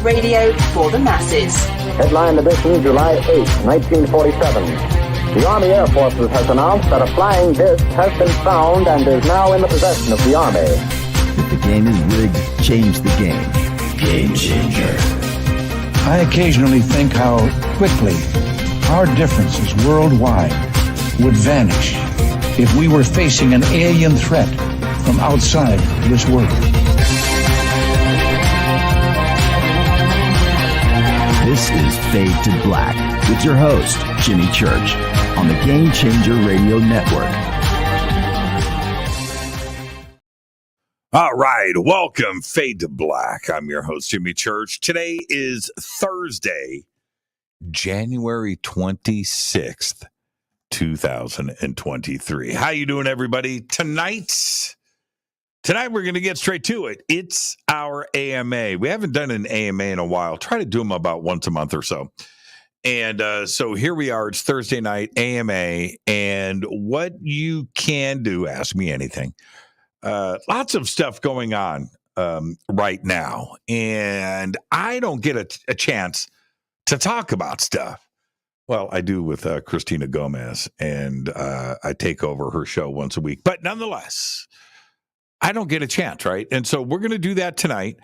Radio for the masses. Headline edition, July 8, 1947. The Army Air Forces has announced that a flying disc has been found and is now in the possession of the Army. If the game is rigged, change the game. Game changer. I occasionally think how quickly our differences worldwide would vanish if we were facing an alien threat from outside this world. This is Fade to Black with your host, Jimmy Church, on the Game Changer Radio Network. All right, welcome, Fade to Black. I'm your host, Jimmy Church. Today is Thursday, January 26th, 2023. How you doing, everybody? Tonight we're going to get straight to it. It's our AMA. We haven't done an AMA in a while. Try to do them about once a month or so. And so here we are. It's Thursday night, AMA. And what you can do, ask me anything. Lots of stuff going on right now. And I don't get a chance to talk about stuff. Well, I do with Christina Gomez. And I take over her show once a week. But nonetheless, I don't get a chance, right? And so we're going to do that tonight.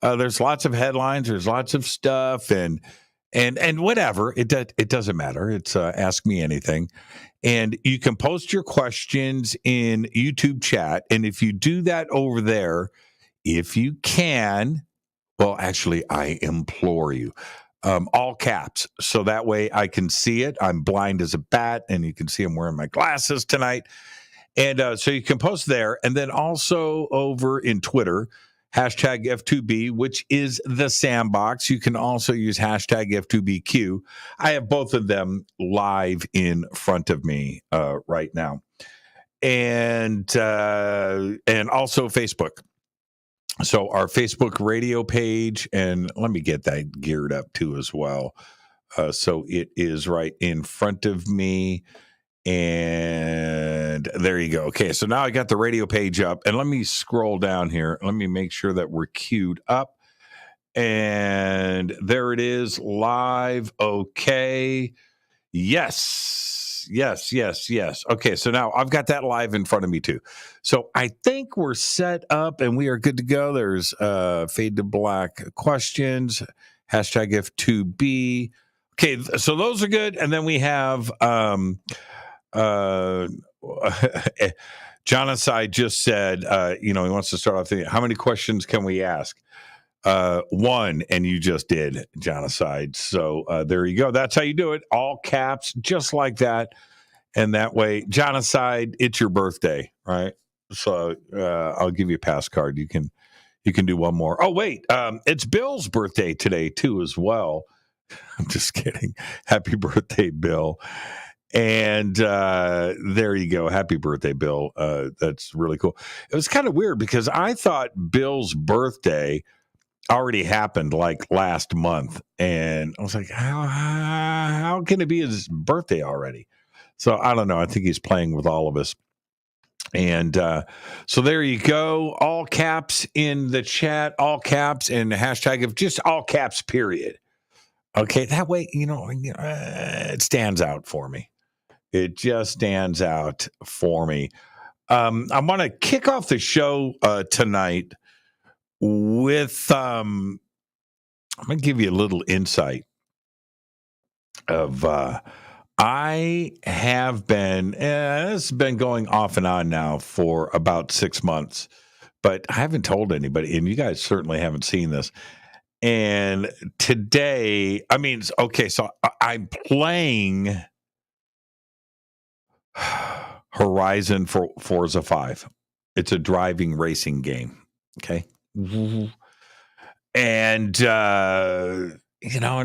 There's lots of headlines. There's lots of stuff and whatever. It doesn't matter. It's Ask Me Anything. And you can post your questions in YouTube chat. And if you do that over there, if you can, well, actually, I implore you, all caps. So that way I can see it. I'm blind as a bat, and you can see I'm wearing my glasses tonight. And so you can post there. And then also over in Twitter, hashtag F2B, which is the sandbox. You can also use hashtag F2BQ. I have both of them live in front of me right now. And also Facebook. So our Facebook radio page, and let me get that geared up too as well. So it is right in front of me. And there you go. Okay, so now I got the radio page up, and let me scroll down here. Let me make sure that we're queued up. And there it is, live. Okay. Yes. Okay, so now I've got that live in front of me too. So I think we're set up and we are good to go. There's Fade to Black questions, hashtag F2B. Okay, so those are good. And then we have John Asai just said, he wants to start off thinking, how many questions can we ask? One, and you just did, John Aside. So there you go. That's how you do it. All caps, just like that. And that way, John Aside, it's your birthday, right? So I'll give you a pass card. You can do one more. Oh, wait. It's Bill's birthday today, too, as well. I'm just kidding. Happy birthday, Bill. And there you go. Happy birthday, Bill. That's really cool. It was kind of weird because I thought Bill's birthday already happened like last month. And I was like, how can it be his birthday already? So I don't know. I think he's playing with all of us. And so there you go. All caps in the chat, all caps, and the hashtag of just all caps, period. Okay. That way, it stands out for me. It just stands out for me. I want to kick off the show tonight with, I'm going to give you a little insight of, I have been, this has been going off and on now for about 6 months, but I haven't told anybody, and you guys certainly haven't seen this. And today, so I'm playing Horizon for Forza 5. It's a driving racing game. Okay. And, and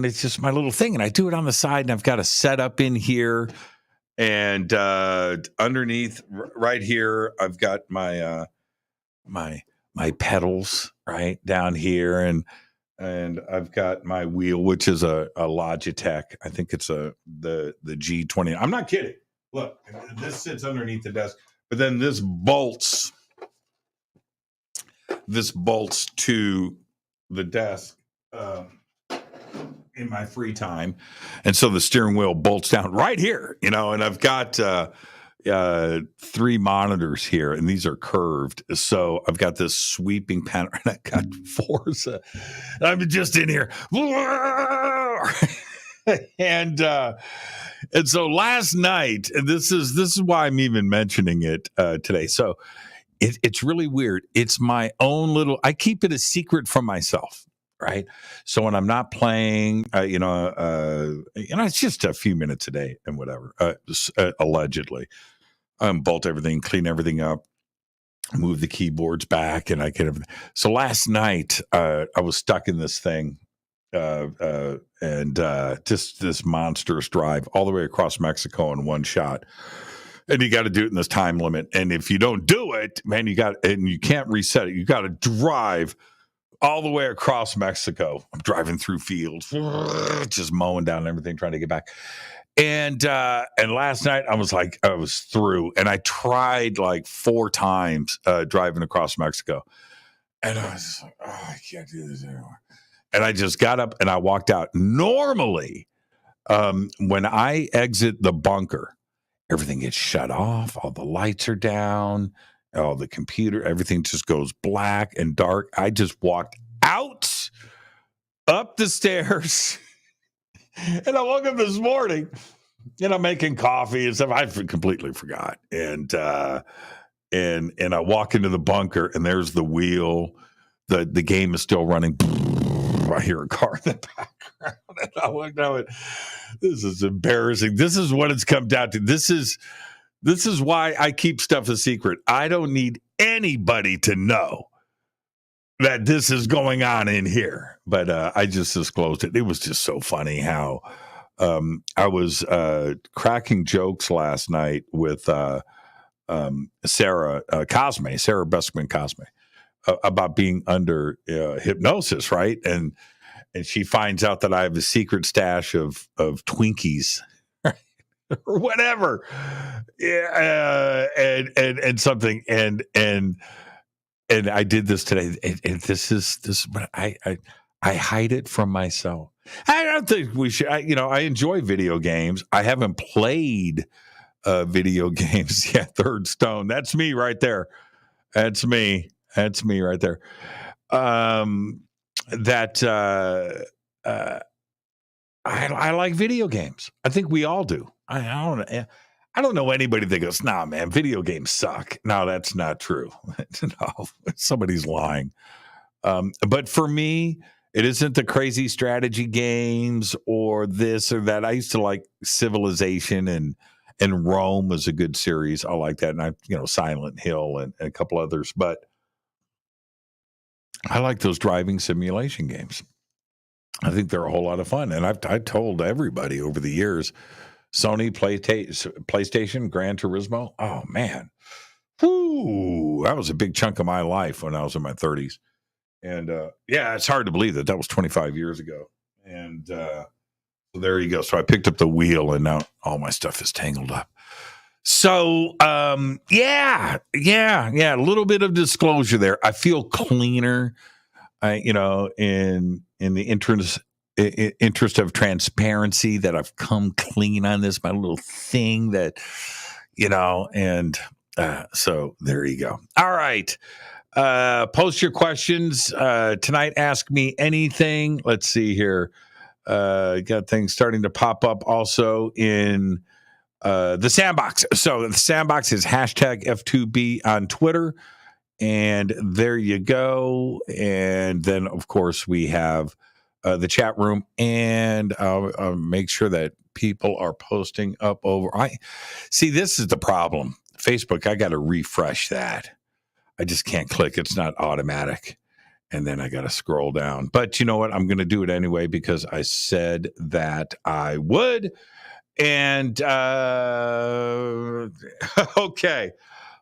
it's just my little thing. And I do it on the side, and I've got a setup in here. And underneath right here, I've got my my pedals right down here. And I've got my wheel, which is a Logitech. I think it's the G20. I'm not kidding. Look, this sits underneath the desk, but then this bolts to the desk. in my free time. And so the steering wheel bolts down right here, and I've got 3 monitors here, and these are curved. So I've got this sweeping panel, and I got Forza. I'm just in here. And so last night, and this is why I'm even mentioning it today. So it's really weird. It's my own little, I keep it a secret from myself. Right. So when I'm not playing, it's just a few minutes a day and whatever, allegedly, bolt everything, clean everything up, move the keyboards back, and I get everything. So last night, I was stuck in this thing, and just this monstrous drive all the way across Mexico in one shot. And you got to do it in this time limit. And if you don't do it, man, you can't reset it. You got to drive all the way across Mexico. I'm driving through fields, just mowing down everything, trying to get back. And last night I was through, and I tried like 4 times driving across Mexico. And I was just like, oh, I can't do this anymore. And I just got up and I walked out. Normally, when I exit the bunker, everything gets shut off. All the lights are down. All the computer, everything just goes black and dark. I just walked out, up the stairs, and I woke up this morning, and I'm making coffee and stuff. I completely forgot. And I walk into the bunker, and there's the wheel. The game is still running. I hear a car in the background. And I looked at it. This is embarrassing. This is what it's come down to. This is why I keep stuff a secret. I don't need anybody to know that this is going on in here. But I just disclosed it. It was just so funny how I was cracking jokes last night with Sarah Beskman Cosme, about being under hypnosis, right? And she finds out that I have a secret stash of Twinkies. Or whatever, and something, and I did this today, and this is what I hide it from myself. I don't think we should. I enjoy video games. I haven't played video games yet. Third Stone. That's me right there. That's me right there. I like video games. I think we all do. I don't know anybody that goes, nah, man, video games suck. No, that's not true. No, somebody's lying. But for me, it isn't the crazy strategy games or this or that. I used to like Civilization, and Rome was a good series. I like that. And Silent Hill and a couple others. But I like those driving simulation games. I think they're a whole lot of fun. And I told everybody over the years, Sony, PlayStation, Gran Turismo. Oh, man. Whoo, that was a big chunk of my life when I was in my 30s. And, it's hard to believe that was 25 years ago. And so there you go. So I picked up the wheel, and now all my stuff is tangled up. So, a little bit of disclosure there. I feel cleaner, in the interest of transparency, that I've come clean on this, my little thing that, so there you go. All right. Post your questions tonight. Ask me anything. Let's see here. Got things starting to pop up also in the Sandbox. So the Sandbox is hashtag F2B on Twitter. And there you go. And then, of course, we have the chat room, and I'll make sure that people are posting up over. This is the problem. Facebook, I got to refresh that. I just can't click. It's not automatic. And then I got to scroll down. But you know what? I'm going to do it anyway because I said that I would. And okay.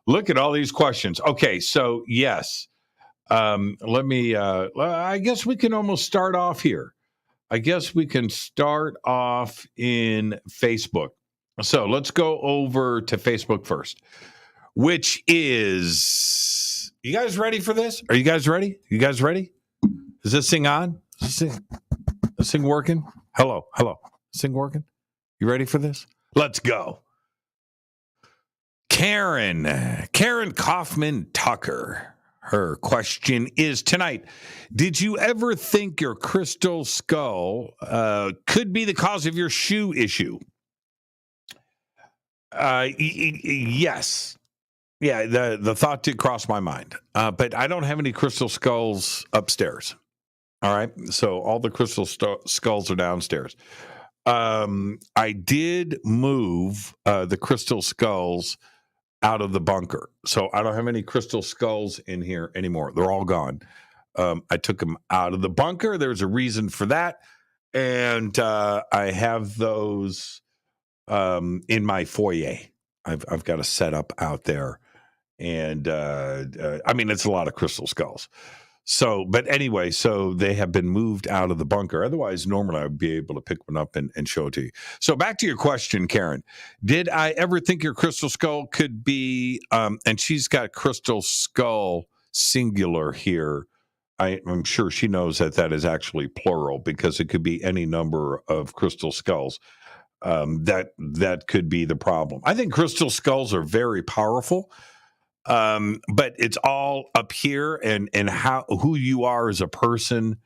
Look at all these questions. Okay, so yes. Let me, I guess we can almost start off here. I guess we can start off in Facebook. So let's go over to Facebook first, which is, you guys ready for this? Are you guys ready? You guys ready? Is this thing on? Is this thing working? Hello. This thing working? You ready for this? Let's go. Karen Kaufman Tucker. Her question is tonight: did you ever think your crystal skull could be the cause of your shoe issue? Yes. Yeah, the thought did cross my mind, but I don't have any crystal skulls upstairs. All right, so all the crystal skulls are downstairs. I did move the crystal skulls out of the bunker, so I don't have any crystal skulls in here anymore. They're all gone. I took them out of the bunker. There's a reason for that, and I have those in my foyer. I've got a setup out there. And I mean, it's a lot of crystal skulls. So, but anyway, so they have been moved out of the bunker. Otherwise, normally I'd be able to pick one up and show it to you. So, back to your question, Karen. Did I ever think your crystal skull could be, and she's got crystal skull singular here. I'm sure she knows that is actually plural because it could be any number of crystal skulls. That could be the problem. I think crystal skulls are very powerful. But it's all up here and who you are as a person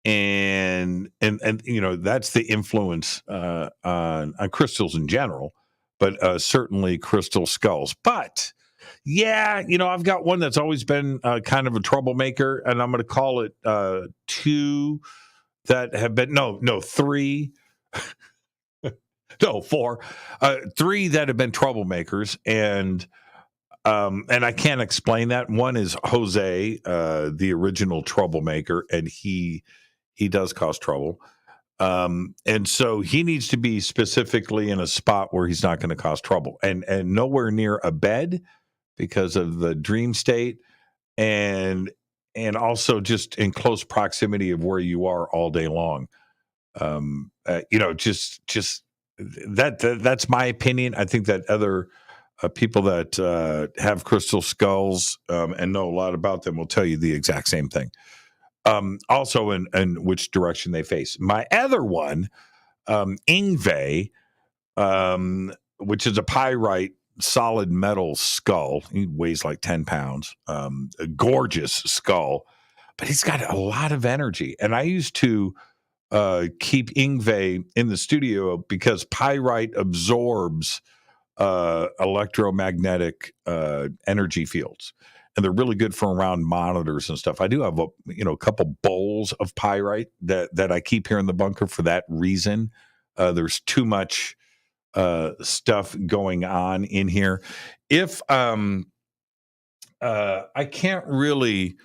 and you know, that's the influence on crystals in general, but certainly crystal skulls. But yeah, you know, I've got one that's always been kind of a troublemaker, and I'm going to call it two that have been three. No, four. Three that have been troublemakers, and I can't explain that. One is Jose, the original troublemaker, and he does cause trouble. And so he needs to be specifically in a spot where he's not going to cause trouble, and nowhere near a bed because of the dream state, and also just in close proximity of where you are all day long. You know, just that's my opinion. I think that other people that have crystal skulls and know a lot about them will tell you the exact same thing. Also, in which direction they face. My other one, Ingve, which is a pyrite solid metal skull. He weighs like 10 pounds. A gorgeous skull, but he's got a lot of energy. And I used to keep Ingve in the studio because pyrite absorbs electromagnetic energy fields, and they're really good for around monitors and stuff. I do have a couple bowls of pyrite that I keep here in the bunker for that reason. There's too much stuff going on in here. If I can't really,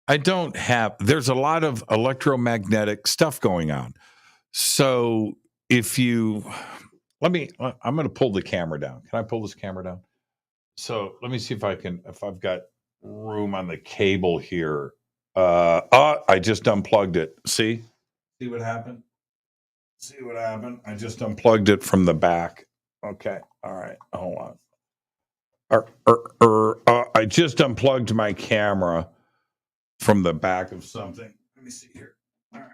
I don't have. There's a lot of electromagnetic stuff going on. So if you I'm going to pull the camera down. Can I pull this camera down? So let me see if I've got room on the cable here. I just unplugged it. See what happened? I just unplugged it from the back. Okay. All right. Hold on. I just unplugged my camera from the back of something. Let me see here. All right.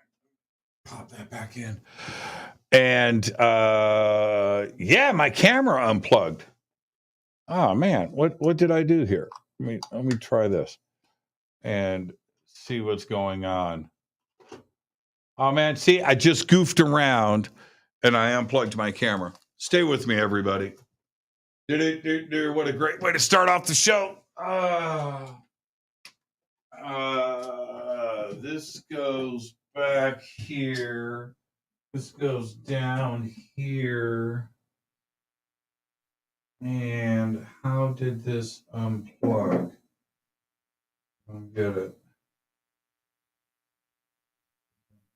Pop that back in. And yeah, my camera unplugged. Oh man, what did I do here? Let me try this and see what's going on. Oh man, see, I just goofed around and I unplugged my camera. Stay with me, everybody. What a great way to start off the show. This goes back here. This goes down here. And how did this unplug? I don't get it.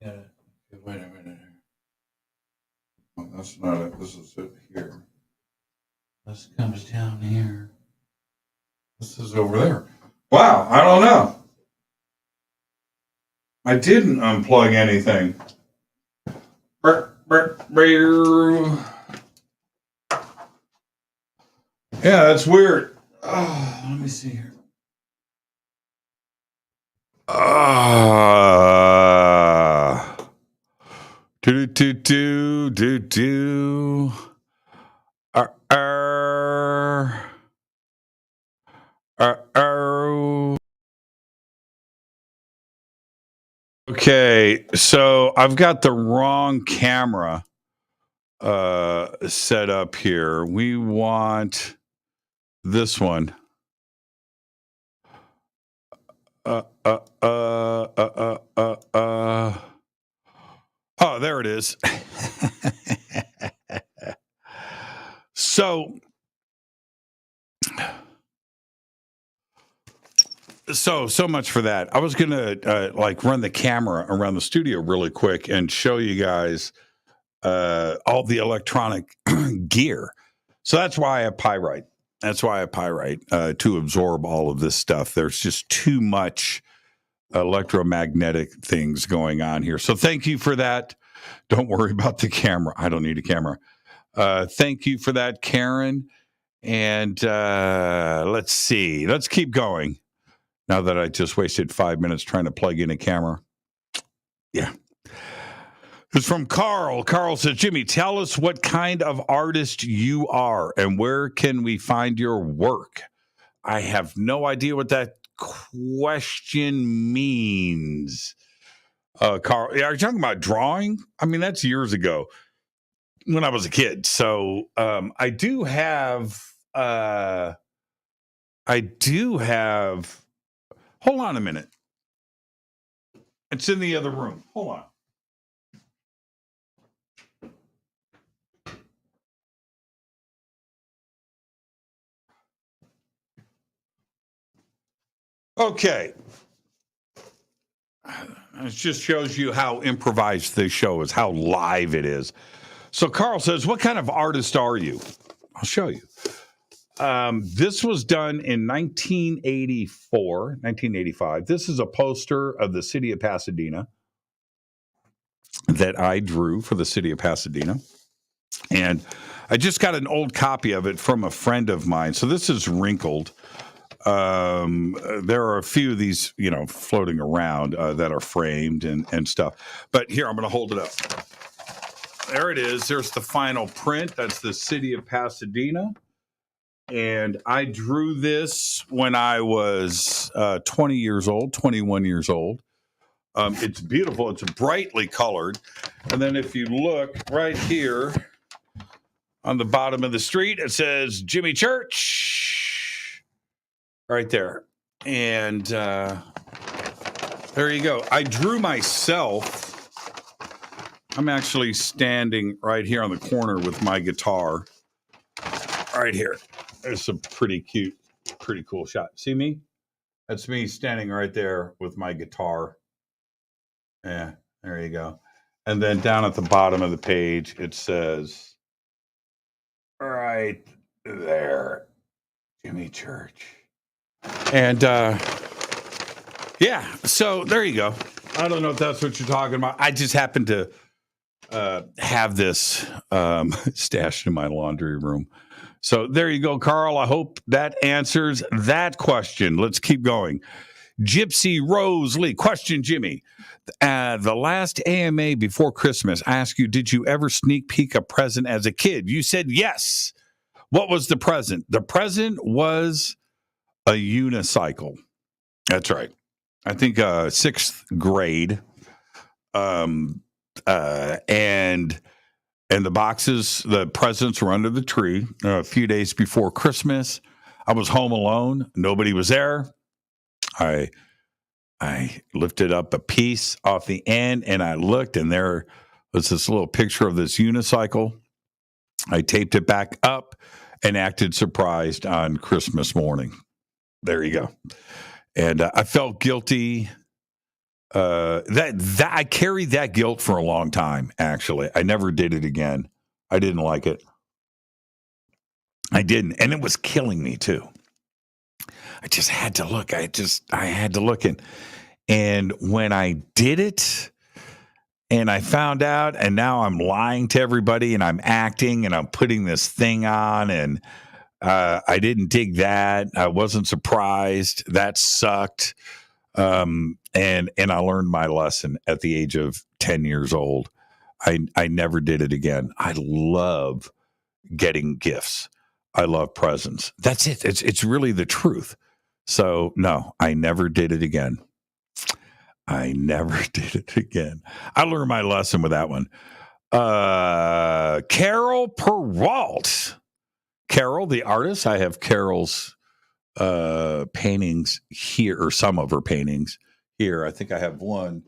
Okay, wait a minute. Oh, that's not it. This is it here. This comes down here. This is over there. Wow, I don't know. I didn't unplug anything. Yeah, that's weird. Oh, let me see here. Do do do do do. Okay, so I've got the wrong camera set up here. We want this one. Oh, there it is. So much for that. I was gonna run the camera around the studio really quick and show you guys all the electronic gear. So that's why I have pyrite. To absorb all of this stuff. There's just too much electromagnetic things going on here. So thank you for that. Don't worry about the camera. I don't need a camera. Thank you for that, Karen. And let's see. Let's keep going. Now that I just wasted 5 minutes trying to plug in a camera. Yeah. It's from Carl. Carl says, Jimmy, tell us what kind of artist you are and where can we find your work? I have no idea what that question means. Carl, are you talking about drawing? I mean, that's years ago when I was a kid. So I do have, hold on a minute. It's in the other room. Hold on. Okay. It just shows you how improvised this show is, how live it is. So Carl says, what kind of artist are you? I'll show you. This was done in 1985. This is a poster of the city of Pasadena that I drew for the city of Pasadena. And I just got an old copy of it from a friend of mine. So this is wrinkled. There are a few of these, floating around that are framed and stuff. But here, I'm going to hold it up. There it is. There's the final print. That's the city of Pasadena. And I drew this when I was 21 years old. It's beautiful. It's brightly colored. And then if you look right here on the bottom of the street, it says Jimmy Church. Right there. And there you go. I drew myself. I'm actually standing right here on the corner with my guitar. Right here. It's a pretty cool shot. See me? That's me standing right there with my guitar. Yeah, there you go. And then down at the bottom of the page, it says, right there, Jimmy Church. And yeah, so there you go. I don't know if that's what you're talking about. I just happen to have this stashed in my laundry room. So there you go, Carl. I hope that answers that question. Let's keep going. Gypsy Rose Lee. Question, Jimmy. The last AMA before Christmas, I asked you, did you ever sneak peek a present as a kid? You said yes. What was the present? The present was a unicycle. That's right. I think sixth grade. And the boxes, the presents were under the tree a few days before Christmas. I was home alone. Nobody was there. I lifted up a piece off the end and I looked, and there was this little picture of this unicycle. I taped it back up and acted surprised on Christmas morning. There you go. And I felt guilty. That I carried that guilt for a long time, actually. I never did it again. I didn't like it. I didn't. And it was killing me too. I just had to look. I had to look. And when I did it and I found out, and now I'm lying to everybody and I'm acting and I'm putting this thing on, and I didn't dig that. I wasn't surprised. That sucked. And I learned my lesson at the age of 10 years old. I never did it again. I love getting gifts. I love presents. That's it. It's really the truth. So no, I never did it again. I never did it again. I learned my lesson with that one. Carol Perrault. Carol, the artist. I have Carol's paintings here, or some of her paintings here. I think I have one.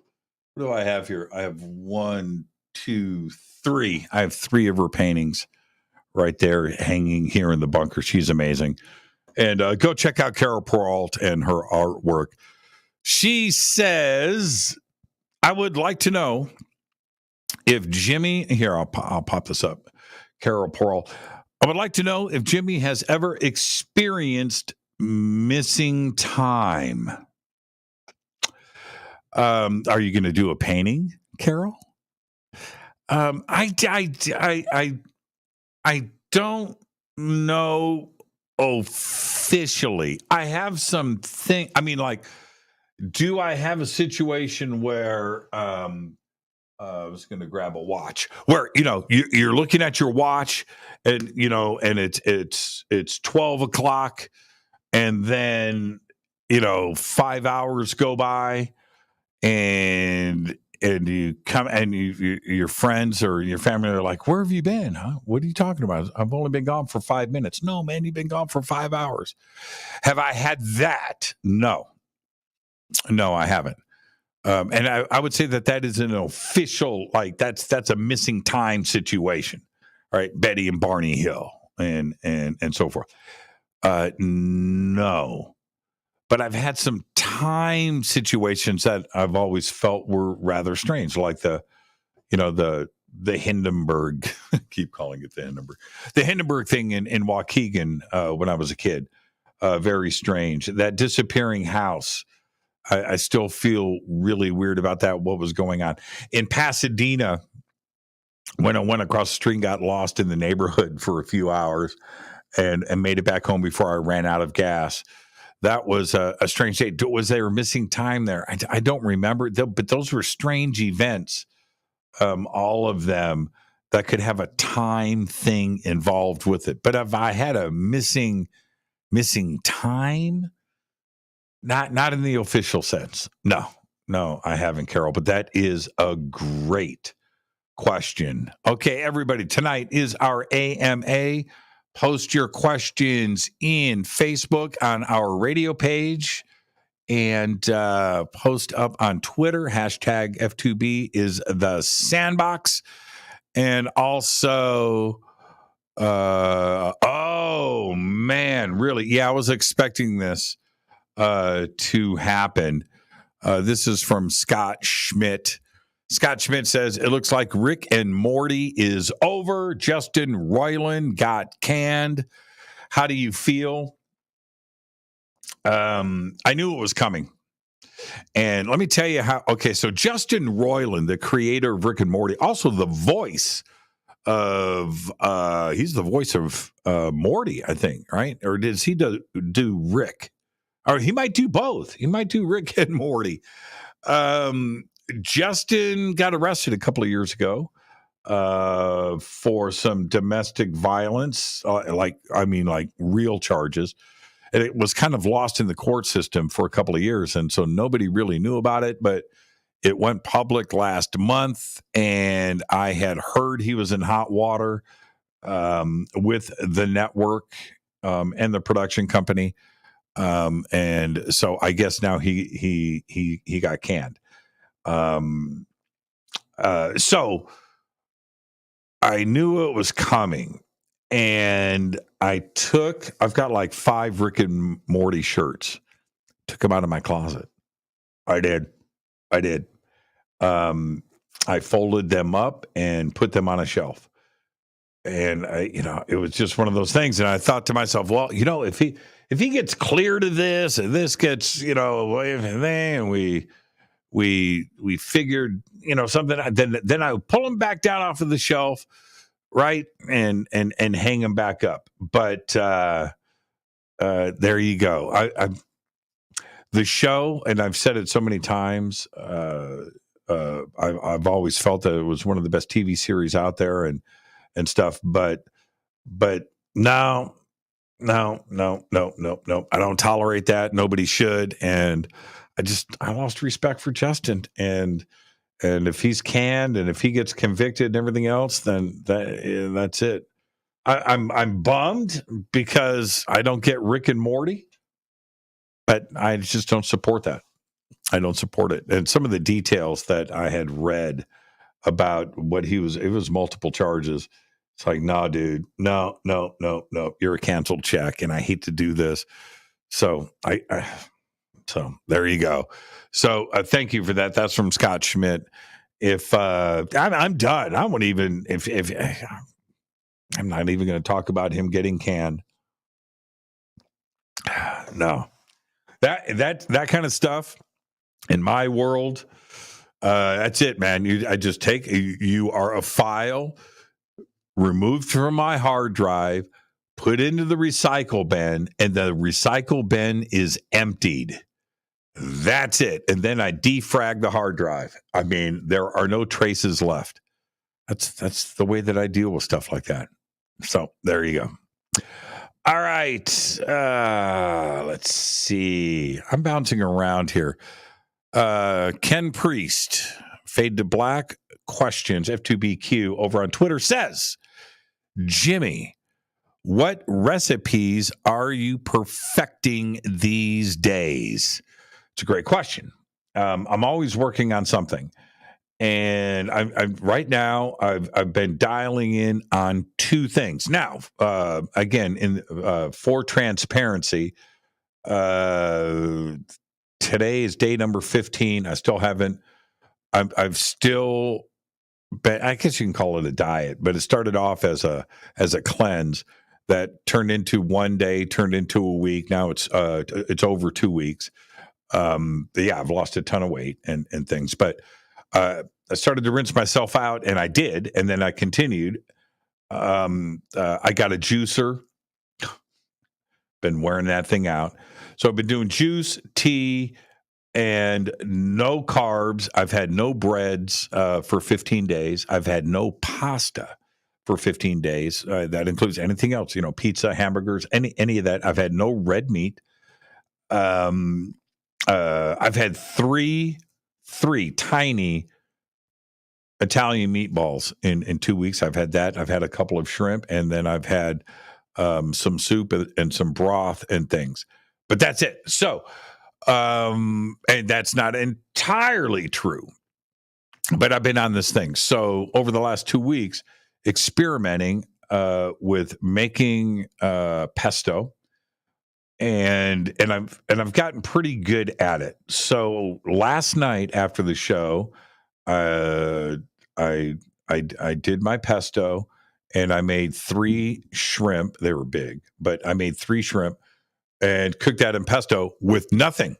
What do I have here? I have 1, 2, 3. I have 3 of her paintings right there hanging here in the bunker. She's amazing. And go check out Carol Perrault and her artwork. She says, I would like to know if Jimmy, here, I'll pop this up. Carol Perrault. I would like to know if Jimmy has ever experienced missing time. Are you going to do a painting, Carol? I don't know officially. I have some thing. I mean, like, do I have a situation where I was going to grab a watch where, you're looking at your watch and, and it's 12 o'clock and then, 5 hours go by and you come and your friends or your family are like, where have you been? Huh? What are you talking about? I've only been gone for 5 minutes. No, man, you've been gone for 5 hours. Have I had that? No, I haven't. And I would say that is an official, like that's a missing time situation, right? Betty and Barney Hill and so forth. No, but I've had some time situations that I've always felt were rather strange, like the Hindenburg, keep calling it the Hindenburg thing in Waukegan when I was a kid. Very strange. That disappearing house. I still feel really weird about that, what was going on. In Pasadena, when I went across the street and got lost in the neighborhood for a few hours and made it back home before I ran out of gas, that was a strange day. Was there missing time there? I don't remember, but those were strange events, all of them, that could have a time thing involved with it. But if I had a missing time, Not in the official sense. No, I haven't, Carol, but that is a great question. Okay, everybody, tonight is our AMA. Post your questions in Facebook on our radio page and post up on Twitter. Hashtag F2B is the sandbox. And also, oh, man, really? Yeah, I was expecting this to happen. This is from Scott Schmidt. Scott Schmidt says, it looks like Rick and Morty is over. Justin Roiland got canned. How do you feel? I knew it was coming. And let me tell you how. Okay, so Justin Roiland, the creator of Rick and Morty, also the voice of, he's the voice of Morty, I think, right? Or does he do Rick? Or he might do both. He might do Rick and Morty. Justin got arrested a couple of years ago for some domestic violence, like real charges. And it was kind of lost in the court system for a couple of years. And so nobody really knew about it, but it went public last month. And I had heard he was in hot water with the network and the production company. And so I guess now he got canned. So I knew it was coming, and I've got like 5 Rick and Morty shirts, took them out of my closet. I did. I folded them up and put them on a shelf. And it was just one of those things. And I thought to myself, well, if he gets cleared of this and this gets, and we figured, something, then I would pull him back down off of the shelf, right, and hang him back up. But there you go. The show, and I've said it so many times, I've always felt that it was one of the best TV series out there and stuff. But no. I don't tolerate that. Nobody should. And I lost respect for Justin. And if he's canned and if he gets convicted and everything else, then that's it. I'm bummed because I don't get Rick and Morty, but I just don't support that. I don't support it. And some of the details that I had read about what it was multiple charges. It's like, no, dude, no. You're a canceled check, and I hate to do this. So so there you go. So thank you for that. That's from Scott Schmidt. If I'm done, I won't even. If I'm not even going to talk about him getting canned. No, that kind of stuff in my world. That's it, man. You are a file removed from my hard drive, put into the recycle bin, and the recycle bin is emptied. That's it. And then I defrag the hard drive. I mean, there are no traces left. That's the way that I deal with stuff like that. So there you go. All right. Let's see. I'm bouncing around here. Ken Priest, Fade to Black questions, F2BQ over on Twitter says, Jimmy, what recipes are you perfecting these days? It's a great question. I'm always working on something. And I'm right now, I've been dialing in on two things. Now, again, for transparency, today is day number 15. I still haven't. I've still been. I guess you can call it a diet, but it started off as a cleanse that turned into one day, turned into a week. Now it's over 2 weeks. I've lost a ton of weight and things, but I started to rinse myself out, and I did, and then I continued. I got a juicer. Been wearing that thing out. So I've been doing juice, tea, and no carbs. I've had no breads for 15 days. I've had no pasta for 15 days. That includes anything else, pizza, hamburgers, any of that. I've had no red meat. I've had three tiny Italian meatballs in 2 weeks. I've had that. I've had a couple of shrimp, and then I've had some soup and some broth and things. But that's it. So, and that's not entirely true. But I've been on this thing. So over the last 2 weeks, experimenting with making pesto. And I've gotten pretty good at it. So last night after the show, I did my pesto, and I made 3 shrimp. They were big, but I made 3 shrimp and cooked that in pesto with nothing,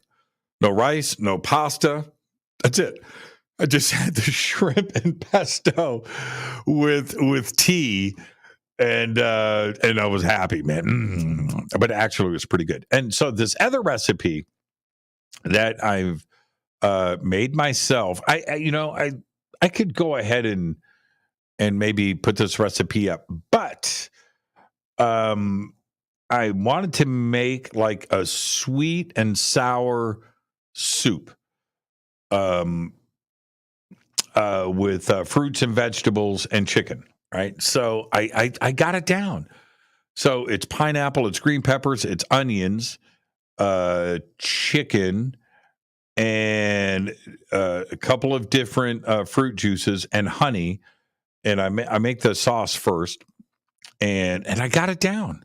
no rice, no pasta. That's it. I just had the shrimp and pesto with tea. And I was happy, man. But actually, it was pretty good. And so this other recipe that I've made myself, I could go ahead and maybe put this recipe up, but I wanted to make like a sweet and sour soup with fruits and vegetables and chicken. Right. So I got it down. So it's pineapple, it's green peppers, it's onions, chicken, and a couple of different fruit juices and honey. And I make the sauce first, and I got it down.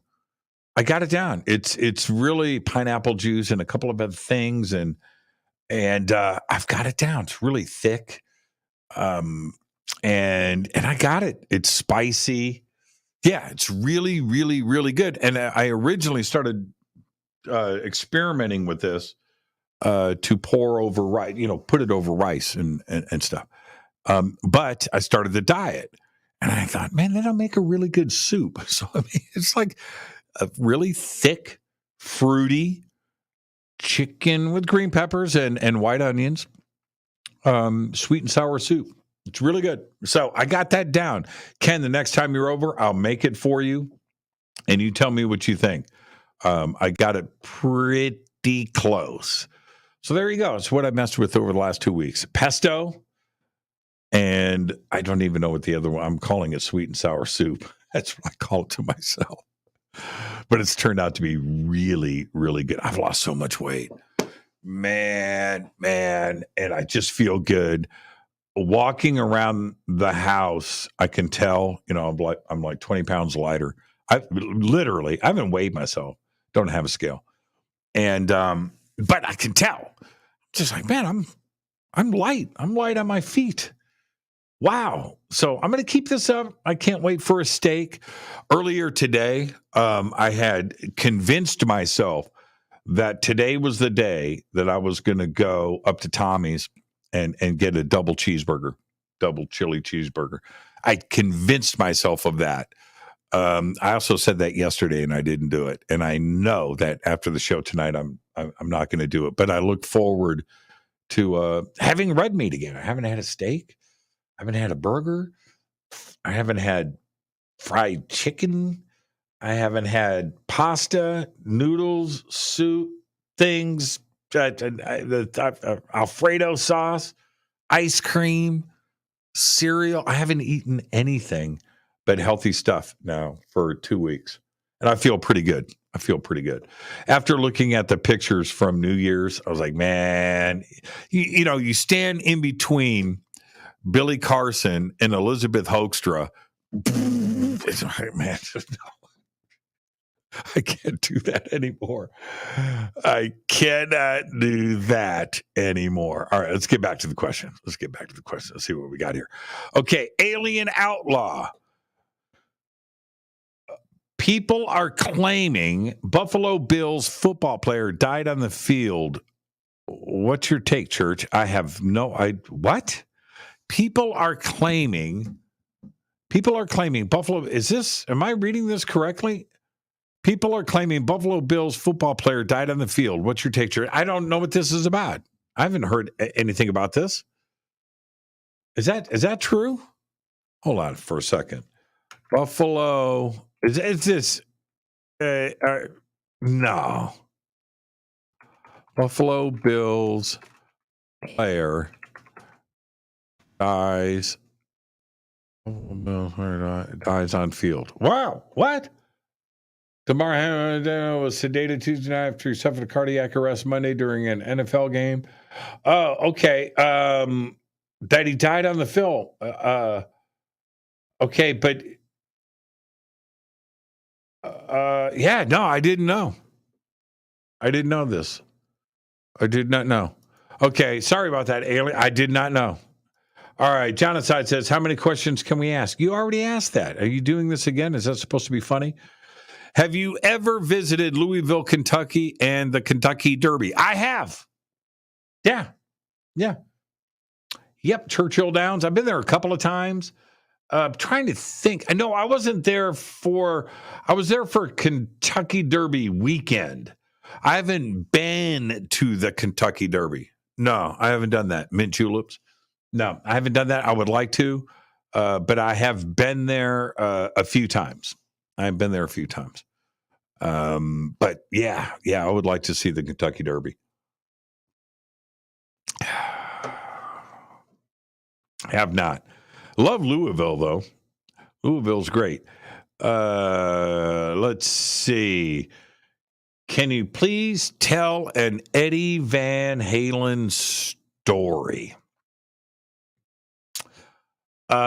It's really pineapple juice and a couple of other things, and I've got it down. It's really thick. And I got it. It's spicy. Yeah, it's really, really, really good. And I originally started experimenting with this to pour over rice, put it over rice and stuff. But I started the diet, and I thought, man, that'll make a really good soup. So I mean, it's like a really thick, fruity chicken with green peppers and white onions. sweet and sour soup. It's really good. So I got that down. Ken, the next time you're over, I'll make it for you, and you tell me what you think. I got it pretty close. So there you go. It's what I messed with over the last 2 weeks. Pesto, and I don't even know what the other one, I'm calling it sweet and sour soup. That's what I call it to myself. But it's turned out to be really, really good. I've lost so much weight. Man, and I just feel good. Walking around the house, I can tell, I'm like 20 pounds lighter. I haven't weighed myself. Don't have a scale. And but I can tell. Just like, man, I'm light. I'm light on my feet. Wow. So I'm going to keep this up. I can't wait for a steak. Earlier today, I had convinced myself that today was the day that I was going to go up to Tommy's and get a double chili cheeseburger. I convinced myself of that. I also said that yesterday and I didn't do it. And I know that after the show tonight, I'm not going to do it, but I look forward to having red meat again. I haven't had a steak. I haven't had a burger. I haven't had fried chicken. I haven't had pasta, noodles, soup, things, Alfredo sauce, ice cream, cereal. I haven't eaten anything but healthy stuff now for 2 weeks. And I feel pretty good. After looking at the pictures from New Year's, I was like, man, you stand in between Billy Carson and Elizabeth Hoekstra. It's like, man, I can't do that anymore. I cannot do that anymore. All right, let's get back to the question. Let's see what we got here. Okay, Alien Outlaw. People are claiming Buffalo Bills football player died on the field. What's your take, Church? I have what? People are claiming Buffalo. Am I reading this correctly? People are claiming Buffalo Bills football player died on the field. What's your take, Church? I don't know what this is about. I haven't heard anything about this. Is that true? Hold on for a second. Buffalo. Is this? No. Buffalo Bills player dies on field. Wow. What? Damar Hamlin was sedated Tuesday night after he suffered a cardiac arrest Monday during an NFL game. Oh, okay. That he died on the field. Okay, but yeah, no, I didn't know. I didn't know this. I did not know. Okay, sorry about that, Alien. I did not know. All right, Jonathan says, how many questions can we ask? You already asked that. Are you doing this again? Is that supposed to be funny? Have you ever visited Louisville, Kentucky and the Kentucky Derby? I have. Yeah. Yep, Churchill Downs. I've been there a couple of times. Trying to think. I know I was there for Kentucky Derby weekend. I haven't been to the Kentucky Derby. No, I haven't done that. Mint juleps. No, I haven't done that. I would like to, but I have been there a few times. I've been there a few times. But yeah, I would like to see the Kentucky Derby. Have not. Love Louisville, though. Louisville's great. Let's see. Can you please tell an Eddie Van Halen story? An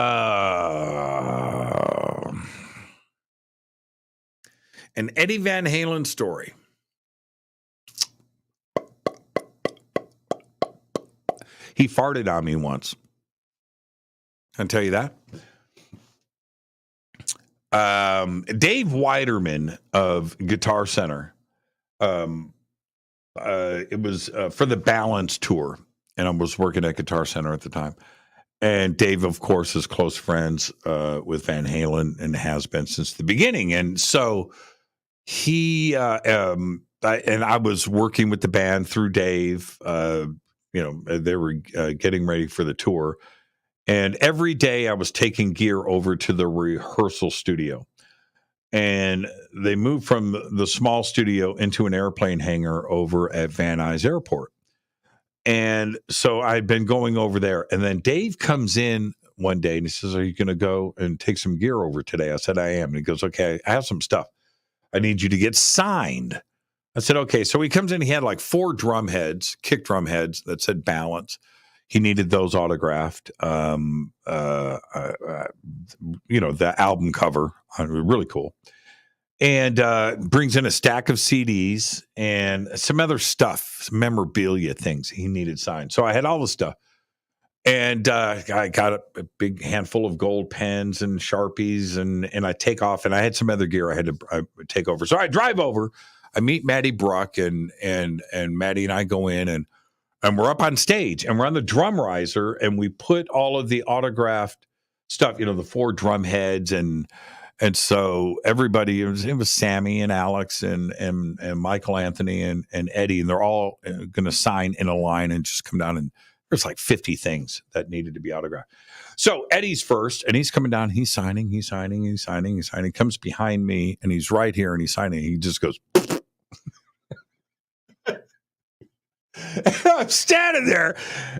Eddie Van Halen story. He farted on me once. I'll tell you that. Dave Weiderman of Guitar Center. It was for the Balance Tour, and I was working at Guitar Center at the time. And Dave, of course, is close friends with Van Halen and has been since the beginning. And so he and I was working with the band through Dave, they were getting ready for the tour. And every day I was taking gear over to the rehearsal studio. And they moved from the small studio into an airplane hangar over at Van Nuys Airport. And so I'd been going over there. And then Dave comes in one day and he says, "Are you going to go and take some gear over today?" I said, "I am." And he goes, "Okay, I have some stuff. I need you to get signed." I said, "Okay." So he comes in, he had like 4 drum heads, kick drum heads that said Balance. He needed those autographed. The album cover, really cool. And brings in a stack of CDs and some other stuff, some memorabilia things he needed signed. So I had all the stuff. And I got a big handful of gold pens and Sharpies, and I take off, and I had some other gear I had to take over. So I drive over, I meet Maddie Bruck, and Maddie and I go in, and we're up on stage, and we're on the drum riser, and we put all of the autographed stuff, the 4 drum heads, and so everybody, it was Sammy and Alex and Michael Anthony and Eddie, and they're all going to sign in a line and just come down, and there's like 50 things that needed to be autographed. So Eddie's first, and he's coming down. He's signing. Comes behind me, and he's right here, and he's signing. He just goes. I'm standing there,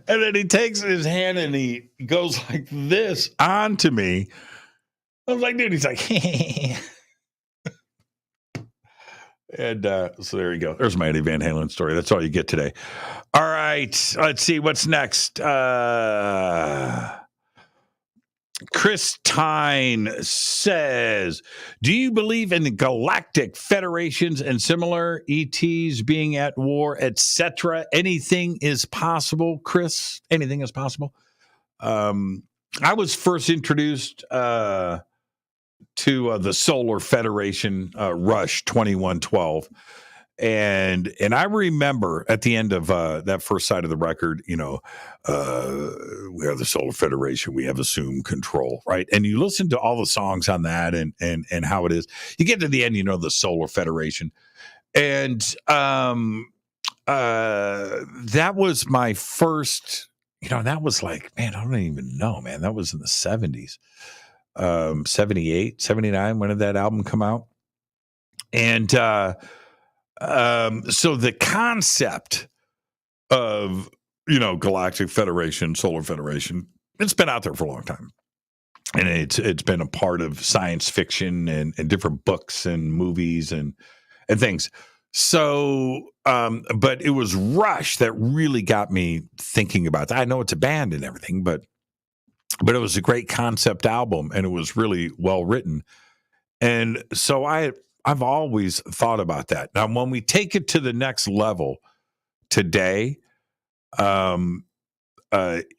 and then he takes his hand and he goes like this onto me. I was like, dude, he's like, and so there you go. There's my Eddie Van Halen story. That's all you get today. All right, let's see what's next. Chris Tyne says, "Do you believe in the galactic federations and similar ETs being at war, etc.? Anything is possible, Chris. Anything is possible." I was first introduced to the Solar Federation, Rush 2112. And I remember at the end of that first side of the record, we are the Solar Federation. We have assumed control, right? And you listen to all the songs on that and how it is. You get to the end, the Solar Federation. And that was my first, that was like, man, I don't even know, man. That was in the 70s. 78, 79. When did that album come out? And so the concept of, Galactic Federation, Solar Federation, it's been out there for a long time. And it's been a part of science fiction and different books and movies and things. So, but it was Rush that really got me thinking about that. I know it's a band and everything, but it was a great concept album, and it was really well written. And so I've always thought about that. Now, when we take it to the next level today,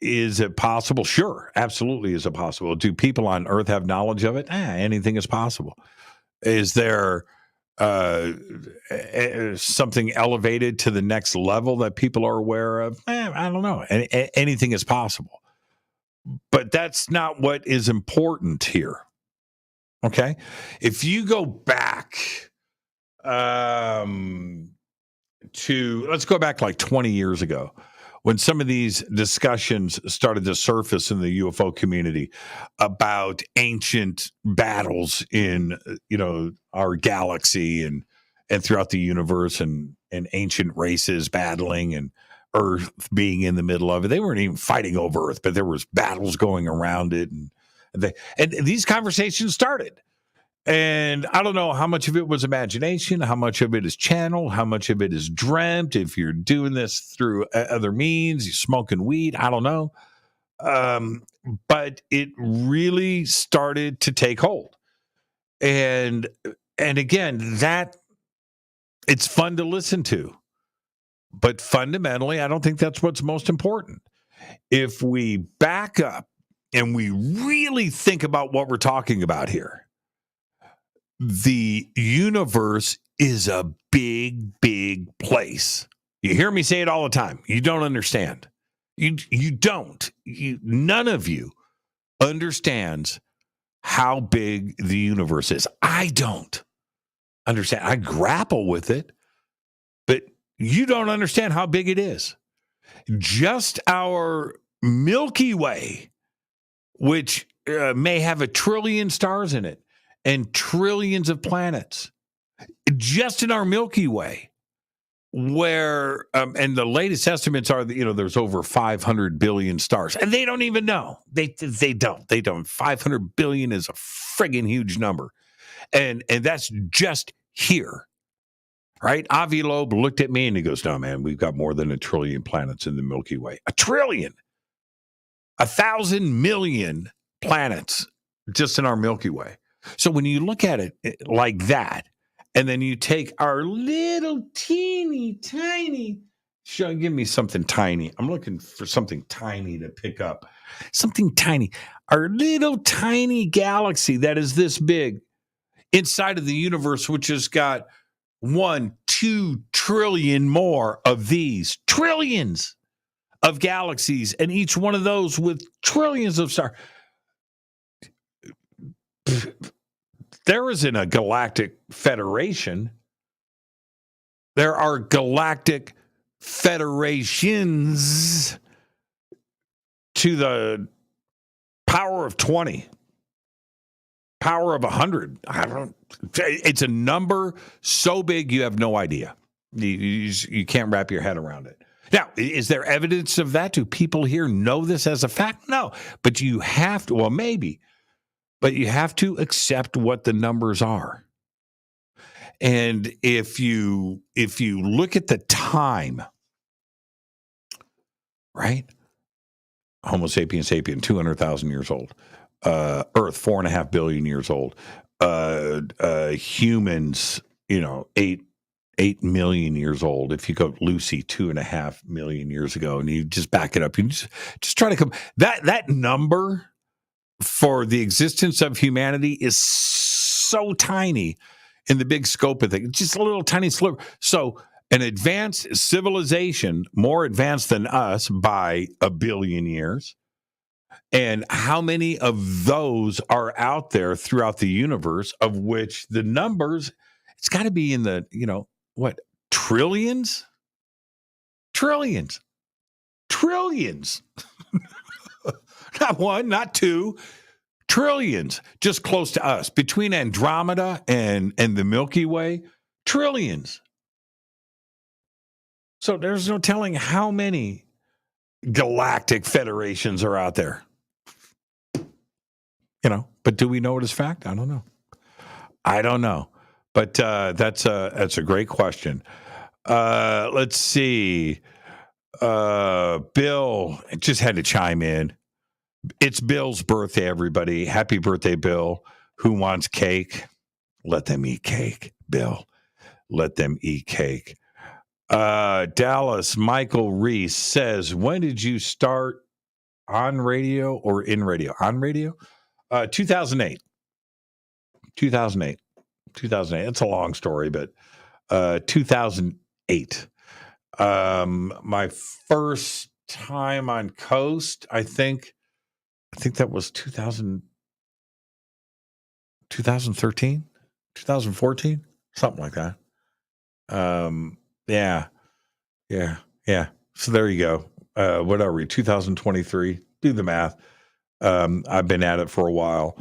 is it possible? Sure, absolutely is it possible. Do people on Earth have knowledge of it? Anything is possible. Is there something elevated to the next level that people are aware of? I don't know. Anything is possible. But that's not what is important here. Okay? If you go back let's go back like 20 years ago, when some of these discussions started to surface in the UFO community about ancient battles in, our galaxy and throughout the universe, and ancient races battling, and Earth being in the middle of it. They weren't even fighting over Earth, but there was battles going around it. And these conversations started. And I don't know how much of it was imagination, how much of it is channeled, how much of it is dreamt. If you're doing this through other means, you're smoking weed, I don't know. But it really started to take hold. And again, that it's fun to listen to. But fundamentally, I don't think that's what's most important. If we back up and we really think about what we're talking about here, the universe is a big, big place. You hear me say it all the time. You don't understand. You don't. None of you understands how big the universe is. I don't understand. I grapple with it, but you don't understand how big it is. Just our Milky Way, which may have 1 trillion stars in it and trillions of planets, just in our Milky Way, where and the latest estimates are that there's over 500 billion stars, and they don't even know. They don't. 500 billion is a friggin' huge number, and that's just here, right? Avi Loeb looked at me and he goes, "No, man, we've got more than 1 trillion planets in the Milky Way. 1 trillion, 1,000 million planets just in our Milky Way." So when you look at it like that, and then you take our little teeny tiny, give me something tiny. I'm looking for something tiny to pick up. Something tiny. Our little tiny galaxy that is this big inside of the universe, which has got 1-2 trillion more of these. Trillions of galaxies, and each one of those with trillions of stars. There isn't a galactic federation. There are galactic federations to the power of 20, power of 100. It's a number so big you have no idea. You can't wrap your head around it. Now, is there evidence of that? Do people here know this as a fact? No, but you have to. Well, maybe. But you have to accept what the numbers are. And if you look at the time, right? Homo sapiens sapien, 200,000 years old. Earth, 4.5 billion years old. Humans, 8 million years old. If you go Lucy, 2.5 million years ago, and you just back it up, you just try to come. That number for the existence of humanity is so tiny in the big scope of things, just a little tiny sliver. So an advanced civilization, more advanced than us by 1 billion years, and how many of those are out there throughout the universe, of which the numbers, it's got to be in the, trillions? Trillions. Not one, not two, trillions, just close to us. Between Andromeda and the Milky Way, trillions. So there's no telling how many galactic federations are out there. But do we know it as fact? I don't know. But that's a great question. Let's see. Bill just had to chime in. It's Bill's birthday, everybody. Happy birthday, Bill. Who wants cake? Let them eat cake, Bill. Let them eat cake. Dallas, Michael Reese says, when did you start on radio or in radio? On radio? 2008. 2008. It's a long story, but 2008. My first time on Coast, I think that was 2013, 2014, something like that. Yeah. So there you go. What are we? 2023. Do the math. I've been at it for a while.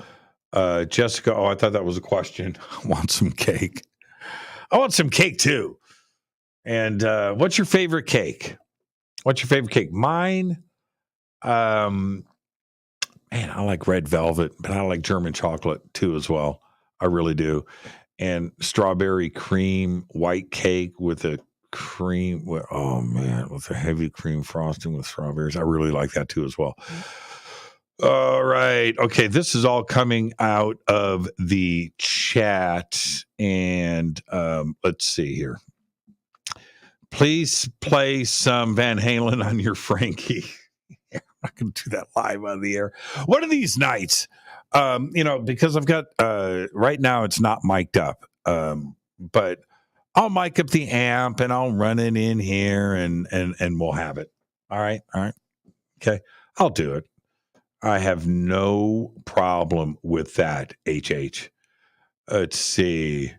Jessica, I thought that was a question. I want some cake. I want some cake too. And what's your favorite cake? Mine, man, I like red velvet, but I like German chocolate too as well. I really do. And strawberry cream white cake with a cream. With a heavy cream frosting with strawberries. I really like that too as well. All right. Okay. This is all coming out of the chat. And let's see here. Please play some Van Halen on your Frankie. I'm not going to do that live on the air. One of these nights, because I've got, right now it's not mic'd up, but I'll mic up the amp and I'll run it in here and we'll have it. All right. Okay. I'll do it. I have no problem with that, HH. Let's see.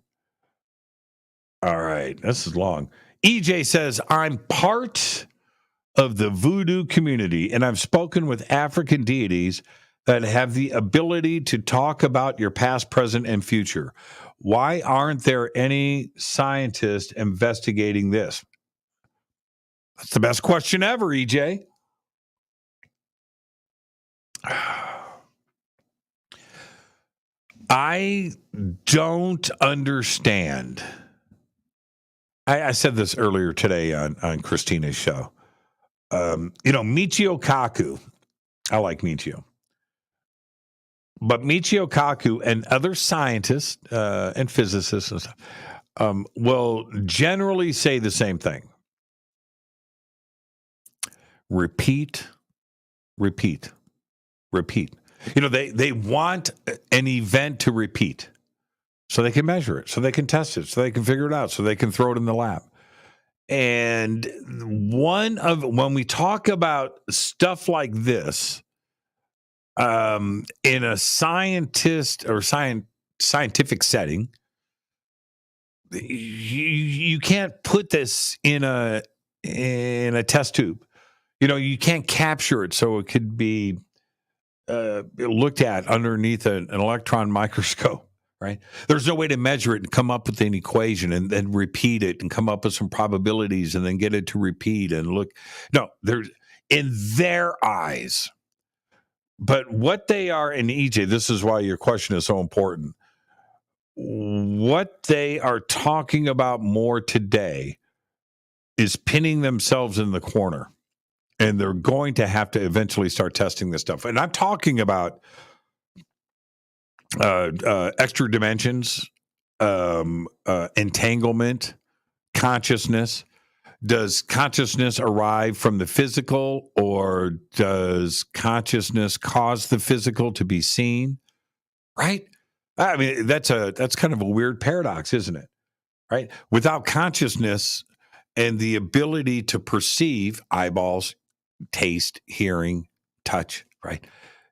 All right. This is long. EJ says, I'm part of the voodoo community, and I've spoken with African deities that have the ability to talk about your past, present, and future. Why aren't there any scientists investigating this? That's the best question ever, EJ. I don't understand. I said this earlier today on Christina's show. Michio Kaku, I like Michio. But Michio Kaku and other scientists and physicists and stuff will generally say the same thing. Repeat, repeat, repeat. They want an event to repeat so they can measure it, so they can test it, so they can figure it out, so they can throw it in the lab. And when we talk about stuff like this, in a scientist or scientific setting, you can't put this in a test tube. You can't capture it so it could be looked at underneath an electron microscope. Right? There's no way to measure it and come up with an equation and then repeat it and come up with some probabilities and then get it to repeat and look. No, there's in their eyes. But what they are, and EJ, this is why your question is so important. What they are talking about more today is pinning themselves in the corner. And they're going to have to eventually start testing this stuff. And I'm talking about extra dimensions, entanglement, consciousness. Does consciousness arrive from the physical, or does consciousness cause the physical to be seen? Right? I mean, that's kind of a weird paradox, isn't it? Right? Without consciousness and the ability to perceive, eyeballs, taste, hearing, touch, right?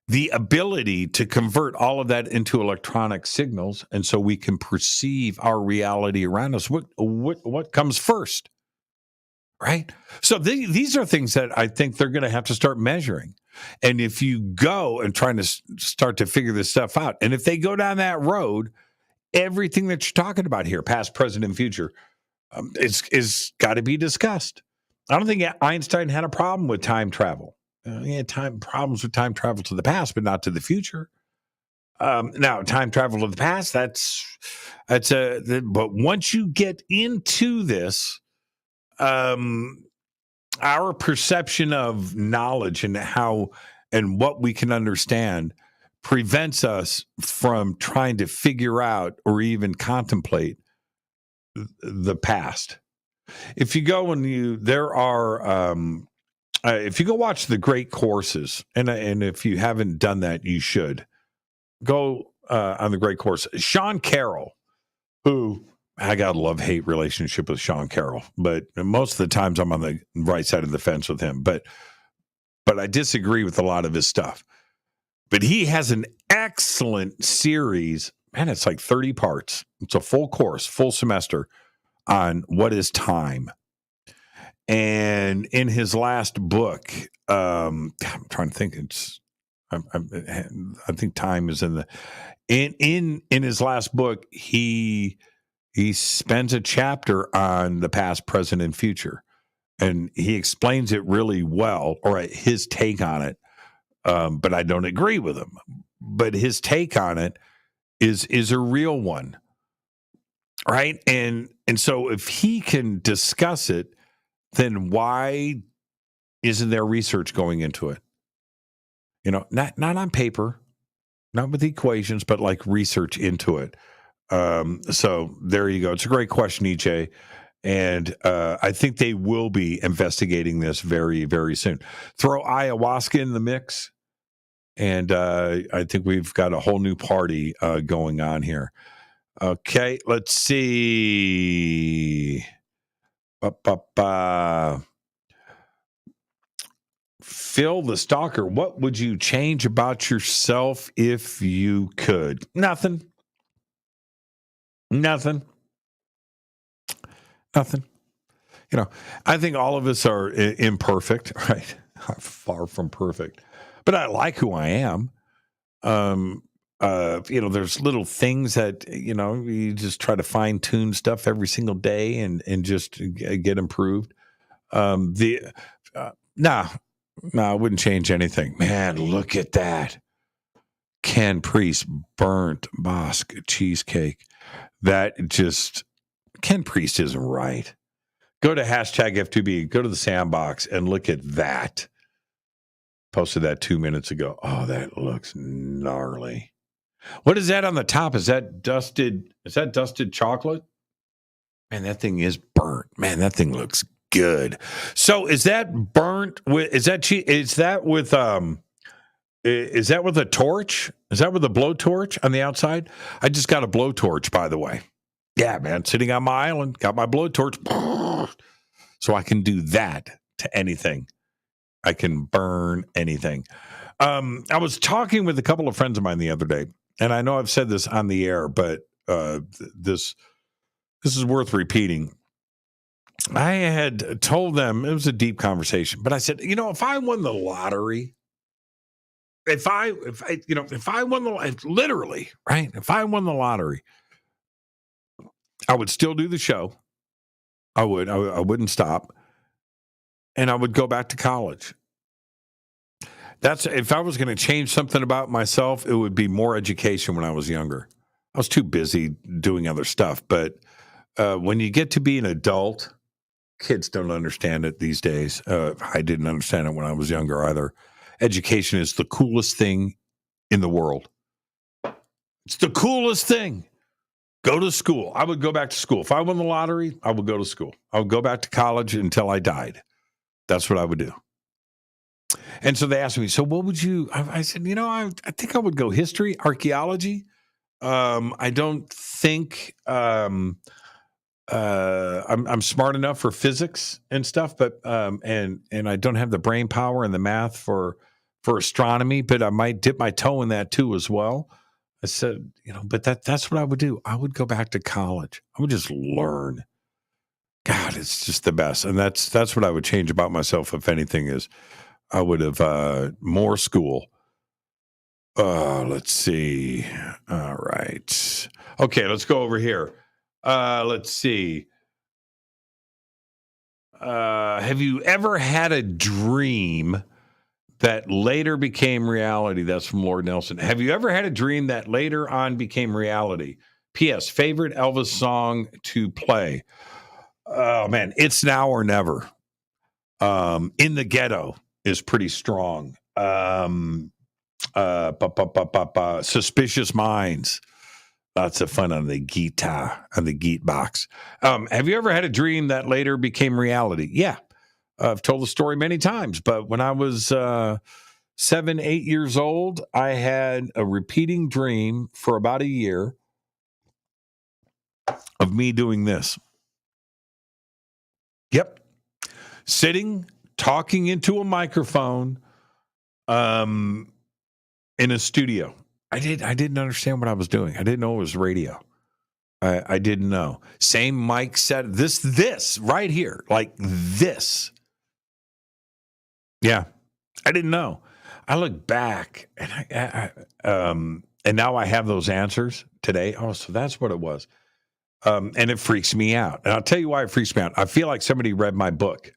The ability to convert all of that into electronic signals, and so we can perceive our reality around us. What comes first, right? So these are things that I think they're going to have to start measuring. And if you go and trying to start to figure this stuff out, and if they go down that road, everything that you're talking about here, past, present, and future, is got to be discussed. I don't think Einstein had a problem with time travel. He had problems with time travel to the past, but not to the future. Now, time travel to the past, but once you get into this, our perception of knowledge and how and what we can understand prevents us from trying to figure out or even contemplate the past. If you go if you go watch the great courses, and if you haven't done that, you should go on the great course. Sean Carroll, who I got a love-hate relationship with Sean Carroll, but most of the times I'm on the right side of the fence with him. But I disagree with a lot of his stuff. But he has an excellent series. Man, it's like 30 parts. It's a full course, full semester on what is time. And in his last book, I'm trying to think. I think time is in his last book. He spends a chapter on the past, present, and future, and he explains it really well. Or his take on it, but I don't agree with him. But his take on it is a real one, right? And so if he can discuss it, then why isn't there research going into it? Not on paper, not with equations, but like research into it. So there you go. It's a great question, EJ. And I think they will be investigating this very, very soon. Throw ayahuasca in the mix, and I think we've got a whole new party going on here. Okay, let's see. Phil the Stalker, what would you change about yourself if you could? Nothing. I think all of us are imperfect, right? Far from perfect, but I like who I am. There's little things that, you just try to fine tune stuff every single day and just get improved. No, I wouldn't change anything. Man, look at that. Ken Priest burnt Bosque cheesecake. Ken Priest isn't right. Go to hashtag F2B, go to the sandbox and look at that. Posted that 2 minutes ago. Oh, that looks gnarly. What is that on the top? Is that dusted chocolate? Man, that thing is burnt. Man, that thing looks good. So is that burnt with, is that with a torch? Is that with a blowtorch on the outside? I just got a blowtorch, by the way. Yeah, man, sitting on my island, got my blowtorch. So I can do that to anything. I can burn anything. I was talking with a couple of friends of mine the other day, and I know I've said this on the air, but this is worth repeating. I had told them, it was a deep conversation, but I said, if I won the lottery, if I won the literally, right? If I won the lottery, I would still do the show. I wouldn't stop. And I would go back to college. If I was going to change something about myself, it would be more education when I was younger. I was too busy doing other stuff. But when you get to be an adult, kids don't understand it these days. I didn't understand it when I was younger either. Education is the coolest thing in the world. It's the coolest thing. Go to school. I would go back to school. If I won the lottery, I would go to school. I would go back to college until I died. That's what I would do. And so they asked me, so what would you, I said, I think I would go history, archaeology. I don't think I'm smart enough for physics and stuff, but and I don't have the brain power and the math for astronomy, but I might dip my toe in that too as well. I said, but that's what I would do. I would go back to college. I would just learn. God, it's just the best. And that's what I would change about myself, if anything, is I would have more school. Let's see. All right. Okay, let's go over here. Let's see. Have you ever had a dream that later became reality? That's from Lord Nelson. Have you ever had a dream that later on became reality? P.S. Favorite Elvis song to play? Oh, man, It's Now or Never. In the Ghetto is pretty strong. Suspicious Minds. Lots of fun on the guitar, on the Geet box. Have you ever had a dream that later became reality? Yeah. I've told the story many times, but when I was 7, 8 years old, I had a repeating dream for about a year of me doing this. Yep. Sitting, talking into a microphone in a studio. I didn't understand what I was doing. I didn't know it was radio. I didn't know. Same mic set. This right here, like this. Yeah, I didn't know. I look back and now I have those answers today. Oh, so that's what it was. And it freaks me out. And I'll tell you why it freaks me out. I feel like somebody read my book.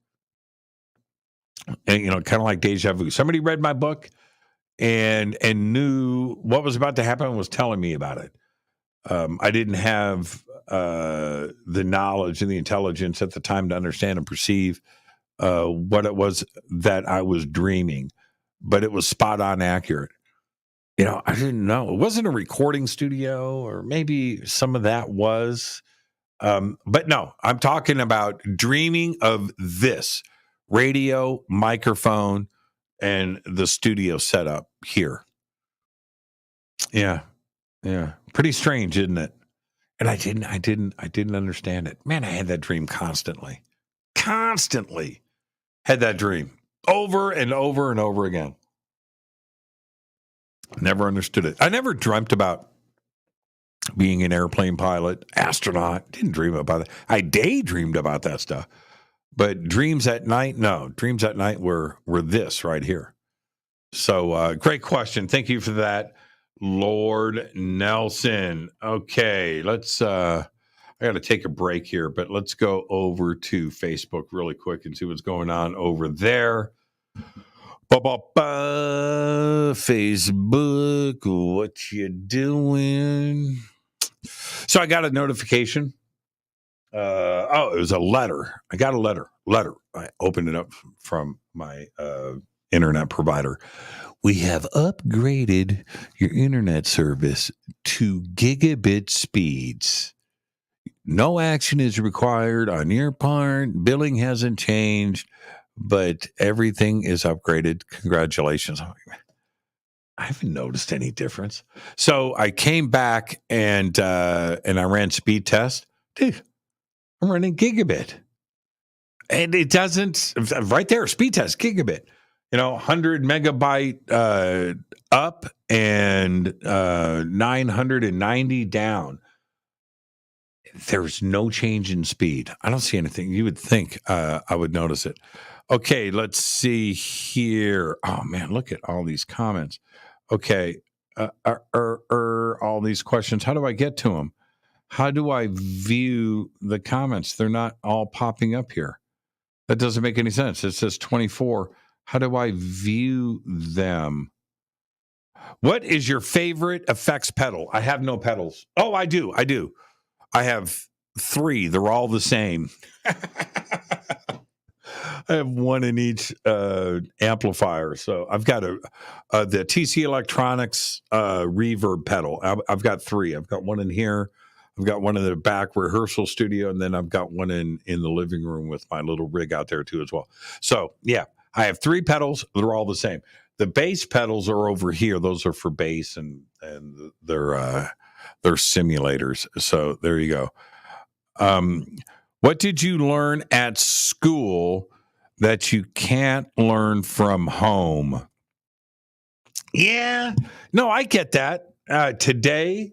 And, kind of like deja vu. Somebody read my book and knew what was about to happen and was telling me about it. I didn't have the knowledge and the intelligence at the time to understand and perceive what it was that I was dreaming, but it was spot on accurate. I didn't know. It wasn't a recording studio, or maybe some of that was. But no, I'm talking about dreaming of this radio, microphone, and the studio setup here. Yeah. Pretty strange, isn't it? And I didn't understand it. Man, I had that dream constantly. Had that dream over and over and over again. Never understood it. I never dreamt about being an airplane pilot, astronaut. Didn't dream about it. I daydreamed about that stuff. But dreams at night, no. Dreams at night were this right here. So great question. Thank you for that, Lord Nelson. Okay, let's I got to take a break here, but let's go over to Facebook really quick and see what's going on over there. Facebook, what you doing? So I got a notification. It was a letter. I got a letter. I opened it up from my internet provider. We have upgraded your internet service to gigabit speeds. No action is required on your part. Billing hasn't changed, but everything is upgraded. Congratulations. I haven't noticed any difference. So I came back and I ran speed test. Dude, I'm running gigabit. And it doesn't, right there, speed test, gigabit. 100 megabyte up and 990 down. There's no change in speed. I don't see anything. You would think I would notice it. Okay, let's see here. Oh, man, look at all these comments. Okay, all these questions. How do I get to them? How do I view the comments? They're not all popping up here. That doesn't make any sense. It says 24. How do I view them? What is your favorite effects pedal? I have no pedals. Oh, I do. I have 3. They're all the same. I have one in each amplifier. So I've got the TC Electronics reverb pedal. I've got 3. I've got one in here. I've got one in the back rehearsal studio, and then I've got one in the living room with my little rig out there too as well. So yeah, I have 3 pedals. They're all the same. The bass pedals are over here. Those are for bass, and they're simulators. So there you go. What did you learn at school that you can't learn from home? Yeah, no, I get that today.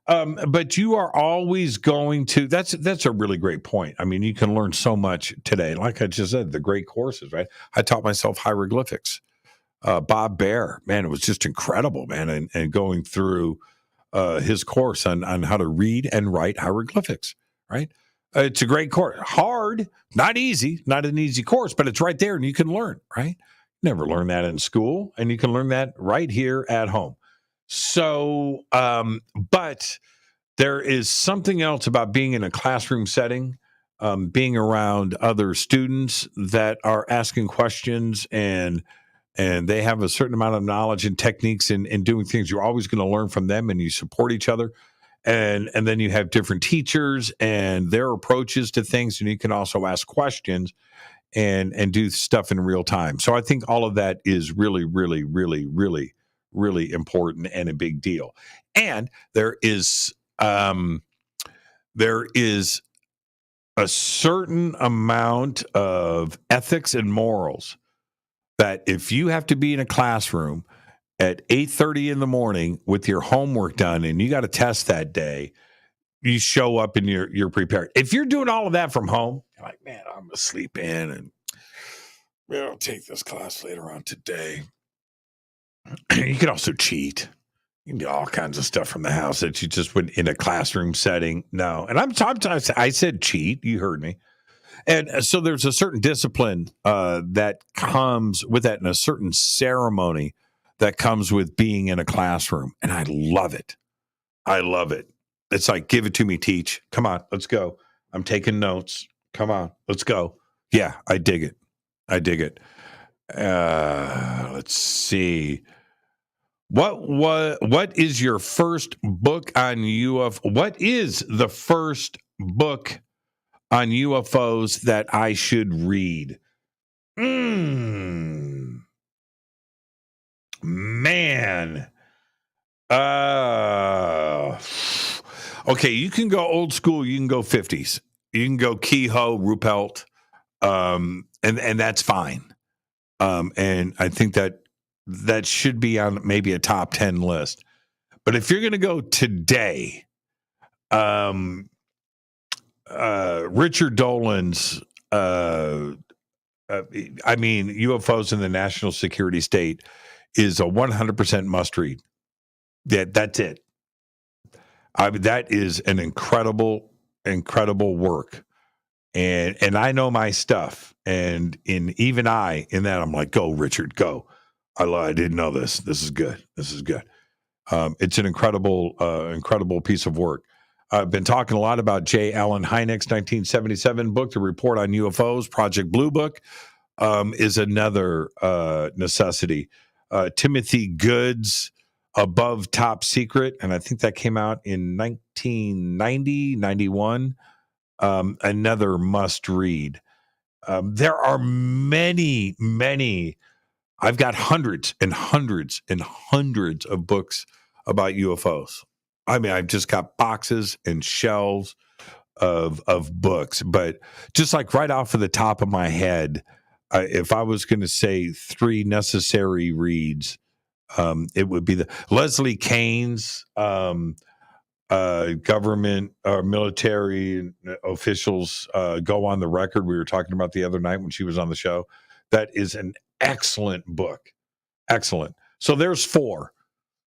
But you are always going to, that's a really great point. I mean, you can learn so much today. Like I just said, the great courses, right? I taught myself hieroglyphics. Bob Baer, man, it was just incredible, man. And going through his course on how to read and write hieroglyphics, right? It's a great course. Hard, not easy, not an easy course, but it's right there and you can learn, right? Never learned that in school, and you can learn that right here at home. So, but there is something else about being in a classroom setting, being around other students that are asking questions and they have a certain amount of knowledge and techniques in doing things. You're always going to learn from them, and you support each other. And then you have different teachers and their approaches to things, and you can also ask questions and do stuff in real time. So I think all of that is really, really, really, really, really important and a big deal. And there is a certain amount of ethics and morals that if you have to be in a classroom at 8:30 in the morning with your homework done and you got a test that day, you show up and you're prepared. If you're doing all of that from home, you're like, man, I'm gonna sleep in and I'll take this class later on today. You can also cheat. You can do all kinds of stuff from the house that you just would in a classroom setting. No. And I said cheat. You heard me. And so there's a certain discipline that comes with that and a certain ceremony that comes with being in a classroom. And I love it. I love it. It's like, give it to me, teach. Come on, let's go. I'm taking notes. Come on, let's go. Yeah, I dig it. I dig it. Let's see. What is your first book on UFO? What is the first book on UFOs that I should read? Man. Okay, you can go old school, you can go 50s. You can go Kehoe, Ruppelt, and that's fine. And I think that should be on maybe a top 10 list. But if you're going to go today, Richard Dolan's I mean, UFOs in the National Security State is a 100% must read. That's it. That is an incredible work. And I know my stuff. And even in that, I'm like, go, Richard, go. I didn't know this. This is good. It's an incredible piece of work. I've been talking a lot about J. Allen Hynek's 1977 book, The Report on UFOs. Project Blue Book is another necessity. Timothy Good's Above Top Secret, and I think that came out in 1990, 91. Another must read. There are many. I've got hundreds and hundreds and hundreds of books about UFOs. I mean, I've just got boxes and shelves of books. But just like right off of the top of my head, if I was going to say 3 necessary reads, it would be the Leslie Kane's government or military officials go on the record. We were talking about the other night when she was on the show. That is an excellent book. Excellent. So there's 4,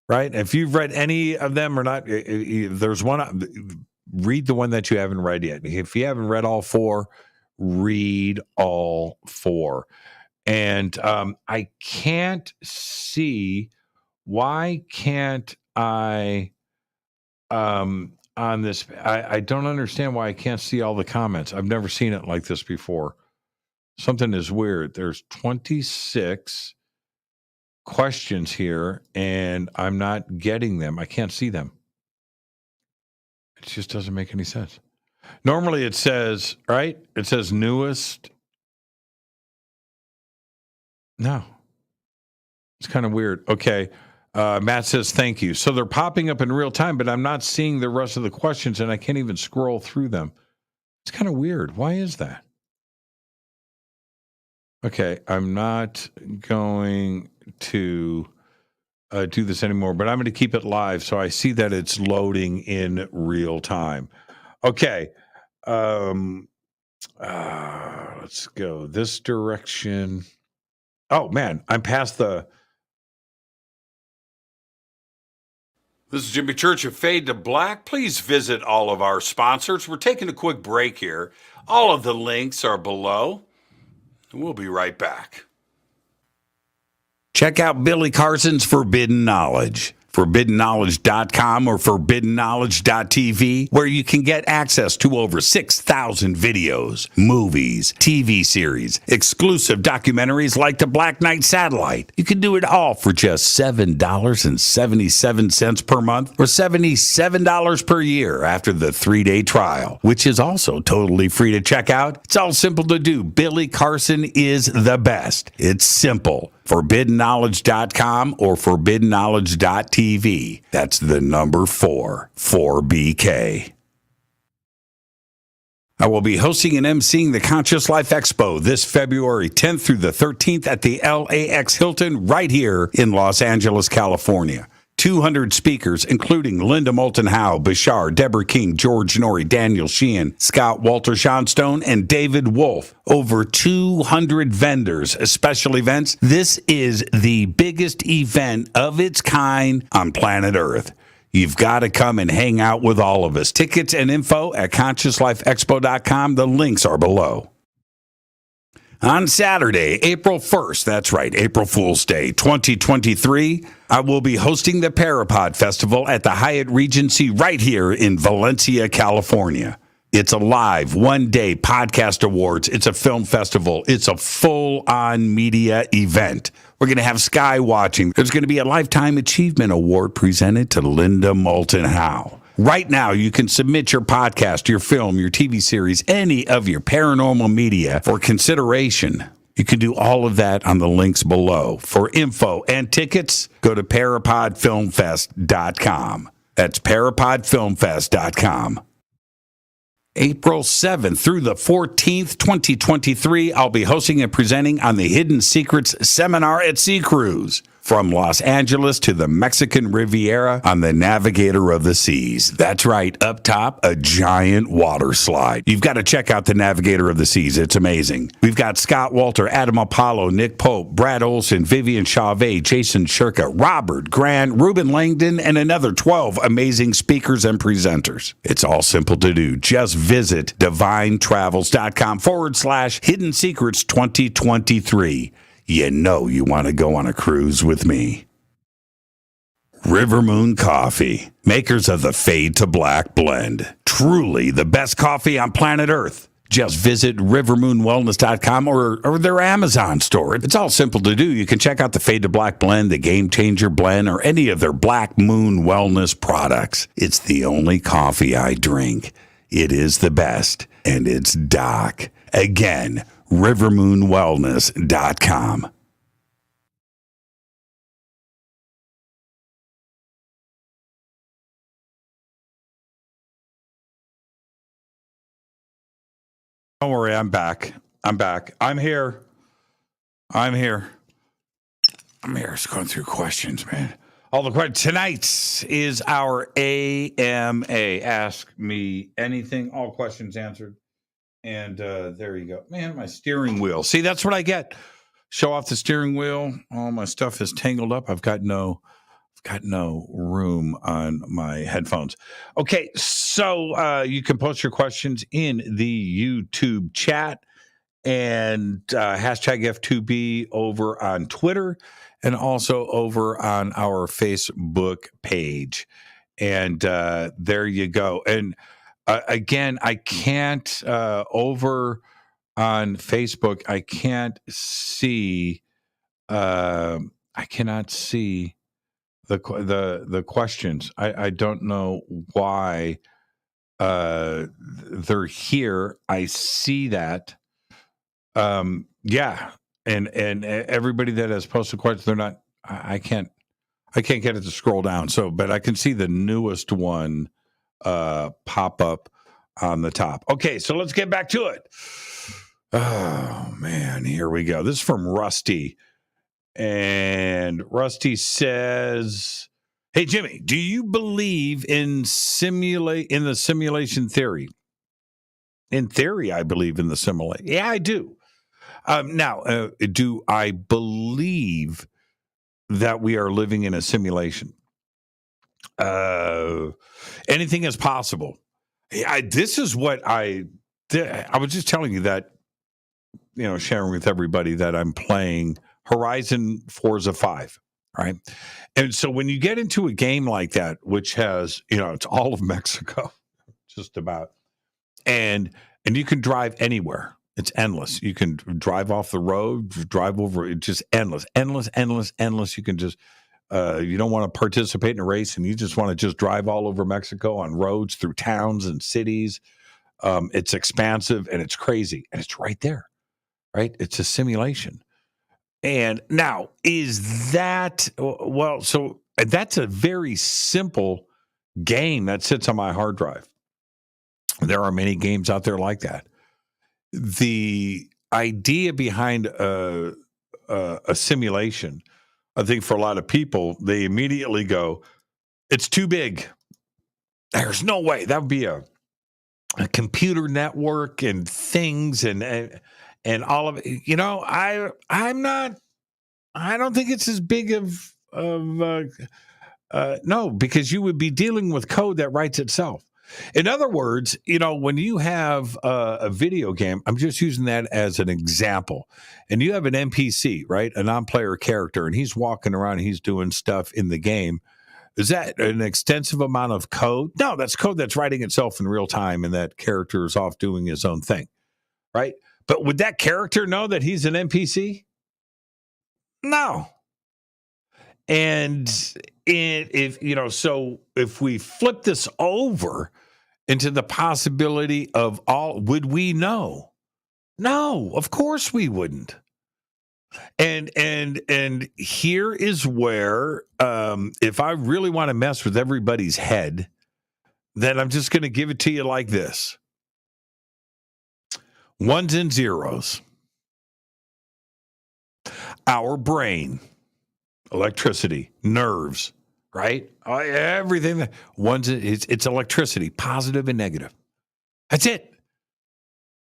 right? If you've read any of them or not, there's one. Read the one that you haven't read yet. If you haven't read all 4, read all 4. And I can't see, why can't I on this? I don't understand why I can't see all the comments. I've never seen it like this before. Something is weird. There's 26 questions here, and I'm not getting them. I can't see them. It just doesn't make any sense. Normally it says, right? It says newest. No. It's kind of weird. Okay. Matt says, thank you. So they're popping up in real time, but I'm not seeing the rest of the questions, and I can't even scroll through them. It's kind of weird. Why is that? Okay, I'm not going to do this anymore, but I'm going to keep it live so I see that it's loading in real time. Okay, let's go this direction. Oh, man, I'm past the... This is Jimmy Church of Fade to Black. Please visit all of our sponsors. We're taking a quick break here. All of the links are below. We'll be right back. Check out Billy Carson's Forbidden Knowledge. ForbiddenKnowledge.com or ForbiddenKnowledge.tv, where you can get access to over 6,000 videos, movies, TV series, exclusive documentaries like the Black Knight Satellite. You can do it all for just $7.77 per month or $77 per year after the 3-day trial, which is also totally free to check out. It's all simple to do. Billy Carson is the best. It's simple. ForbiddenKnowledge.com or ForbiddenKnowledge.tv. That's the number 4BK. I will be hosting and emceeing the Conscious Life Expo this February 10th through the 13th at the LAX Hilton right here in Los Angeles, California. 200 speakers, including Linda Moulton Howe, Bashar, Deborah King, George Norrie, Daniel Sheehan, Scott Walter Johnstone, and David Wolf. Over 200 vendors, special events. This is the biggest event of its kind on planet Earth. You've got to come and hang out with all of us. Tickets and info at ConsciousLifeExpo.com. The links are below. On Saturday, April 1st, that's right, April Fool's Day, 2023, I will be hosting the Parapod Festival at the Hyatt Regency right here in Valencia, California. It's a live one-day podcast awards. It's a film festival. It's a full-on media event. We're going to have sky watching. There's going to be a Lifetime Achievement Award presented to Linda Moulton Howe. Right now, you can submit your podcast, your film, your TV series, any of your paranormal media for consideration. You can do all of that on the links below. For info and tickets, go to parapodfilmfest.com. That's parapodfilmfest.com. April 7th through the 14th, 2023, I'll be hosting and presenting on the Hidden Secrets Seminar at Sea Cruise. From Los Angeles to the Mexican Riviera on the Navigator of the Seas. That's right, up top, a giant water slide. You've got to check out the Navigator of the Seas. It's amazing. We've got Scott Walter, Adam Apollo, Nick Pope, Brad Olson, Vivian Chauvet, Jason Shirka, Robert Grant, Ruben Langdon, and another 12 amazing speakers and presenters. It's all simple to do. Just visit divinetravels.com/Hidden Secrets 2023. You know you want to go on a cruise with me. River Moon Coffee, makers of the Fade to Black blend. Truly the best coffee on planet Earth. Just visit rivermoonwellness.com or their Amazon store. It's all simple to do. You can check out the Fade to Black blend, the Game Changer blend, or any of their Black Moon wellness products. It's the only coffee I drink. It is the best, and it's Doc. Again, rivermoonwellness.com. Don't worry, I'm back. I'm here. Just going through questions, man. All the questions. Tonight is our AMA. Ask me anything. All questions answered. And there you go. Man, my steering wheel. See, that's what I get. Show off the steering wheel. All my stuff is tangled up. I've got no room on my headphones. Okay, so you can post your questions in the YouTube chat and hashtag F2B over on Twitter and also over on our Facebook page. And there you go. And again, I can't over on Facebook. I can't see. I cannot see the questions. I don't know why they're here. I see that. Yeah, and everybody that has posted questions, they're not. I can't get it to scroll down. So, but I can see the newest one pop up on the top. Okay, so let's get back to it. Oh man, here we go. This is from Rusty. And Rusty says, "Hey Jimmy, do you believe in the simulation theory?" In theory, I believe in the simulation. Yeah, I do. Now, do I believe that we are living in a simulation? Anything is possible. This is what I was just telling you that, sharing with everybody that I'm playing Horizon Forza 5, right? And so when you get into a game like that, which has, it's all of Mexico, just about, and you can drive anywhere. It's endless. You can drive off the road, drive over. It's just endless. You can just, you don't want to participate in a race and you just want to just drive all over Mexico on roads through towns and cities. It's expansive and it's crazy and it's right there, right? It's a simulation. And now, is that, well, so that's a very simple game that sits on my hard drive. There are many games out there like that. The idea behind a simulation, I think for a lot of people, they immediately go, it's too big. There's no way. That would be a computer network and things and all of it. I don't think it's as big of no, because you would be dealing with code that writes itself. In other words, when you have a video game, I'm just using that as an example, and you have an NPC, right? A non-player character, and he's walking around, and he's doing stuff in the game. Is that an extensive amount of code? No, that's code that's writing itself in real time, and that character is off doing his own thing, right? But would that character know that he's an NPC? No. And if we flip this over into the possibility of would we know? No, of course we wouldn't. And here is where, if I really want to mess with everybody's head, then I'm just going to give it to you like this. Ones and zeros. Our brain electricity, nerves, right? Everything that it's electricity, positive and negative. That's it.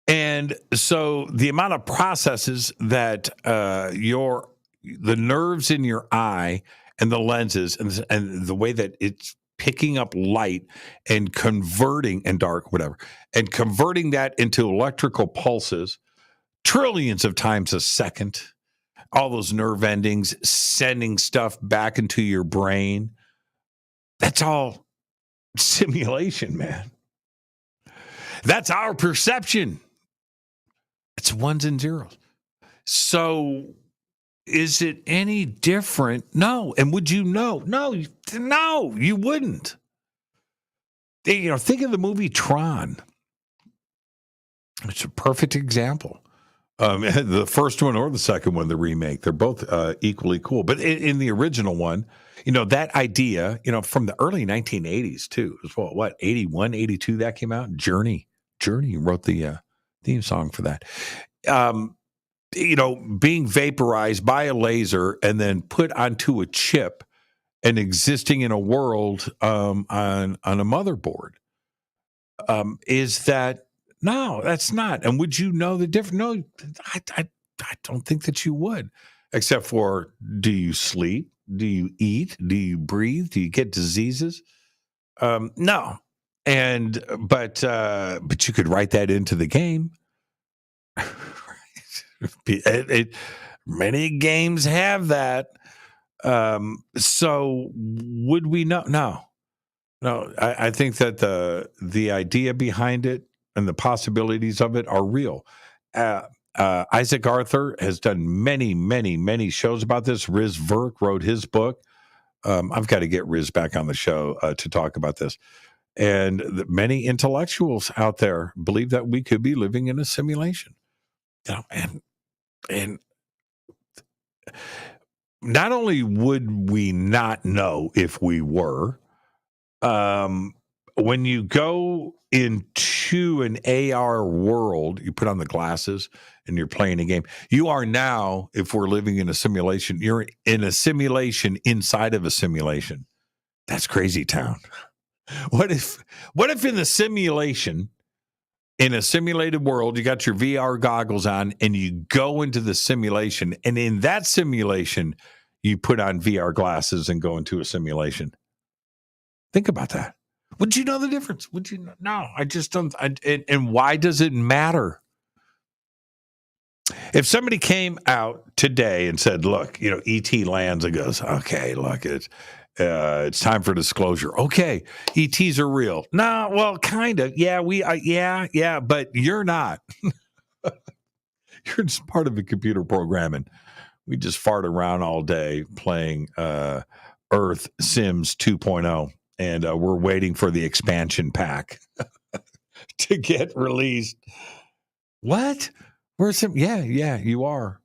And so the amount of processes that the nerves in your eye and the lenses and the way that it's picking up light and converting and dark, whatever, and converting that into electrical pulses trillions of times a second, all those nerve endings sending stuff back into your brain. That's all simulation, man. That's our perception. It's ones and zeros. So is it any different? No. And would you know? No, you wouldn't. Think of the movie Tron. It's a perfect example. The first one or the second one, the remake, they're both equally cool. But in the original one, that idea, from the early 1980s too. It was what 81, 82 that came out? Journey wrote the theme song for that. Being vaporized by a laser and then put onto a chip and existing in a world on a motherboard. Is that no? That's not. And would you know the difference? No, I don't think that you would. Except for, do you sleep? Do you eat? Do you breathe? Do you get diseases? No. But you could write that into the game. Many games have that. So would we know? No. I think that the idea behind it and the possibilities of it are real. Isaac Arthur has done many, many, many shows about this. Riz Verk wrote his book. I've got to get Riz back on the show to talk about this. And many intellectuals out there believe that we could be living in a simulation. And not only would we not know if we were, when you go into an AR world, you put on the glasses and you're playing a game. You are now, if we're living in a simulation, you're in a simulation inside of a simulation. That's crazy town. What if in the simulation, in a simulated world, you got your VR goggles on and you go into the simulation, and in that simulation, you put on VR glasses and go into a simulation? Think about that. Would you know the difference? Would you? No, I just don't. And why does it matter? If somebody came out today and said, look, ET lands and goes, okay, look, it's time for disclosure. Okay, ETs are real. No, well, kind of. Yeah, yeah, but you're not. You're just part of the computer programming. We just fart around all day playing Earth Sims 2.0, and we're waiting for the expansion pack to get released. What? Yeah, you are.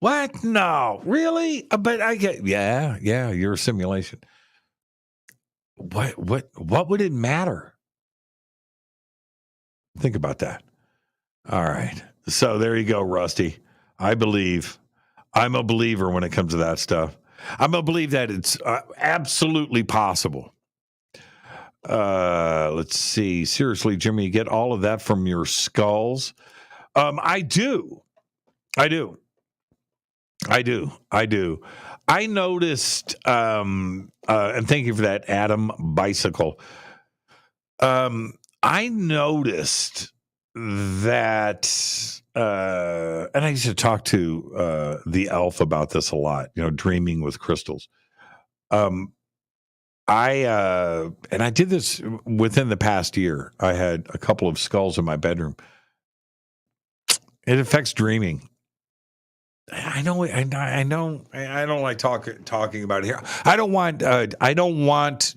What? No, really? But I get, yeah, you're a simulation. What would it matter? Think about that. All right. So there you go, Rusty. I'm a believer when it comes to that stuff. I'm going to believe that it's absolutely possible. Let's see. Seriously, Jimmy, you get all of that from your skulls? I do. I noticed, and thank you for that, Adam Bicycle. I noticed that, and I used to talk to the elf about this a lot, dreaming with crystals. I did this within the past year. I had a couple of skulls in my bedroom. It affects dreaming. I know. I don't like talking about it here. I don't want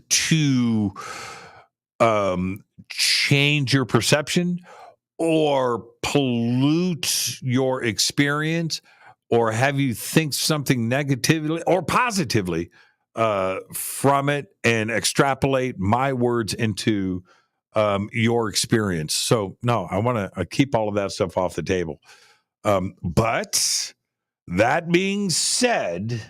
to change your perception or pollute your experience or have you think something negatively or positively from it and extrapolate my words into your experience. So no, I want to keep all of that stuff off the table. But that being said,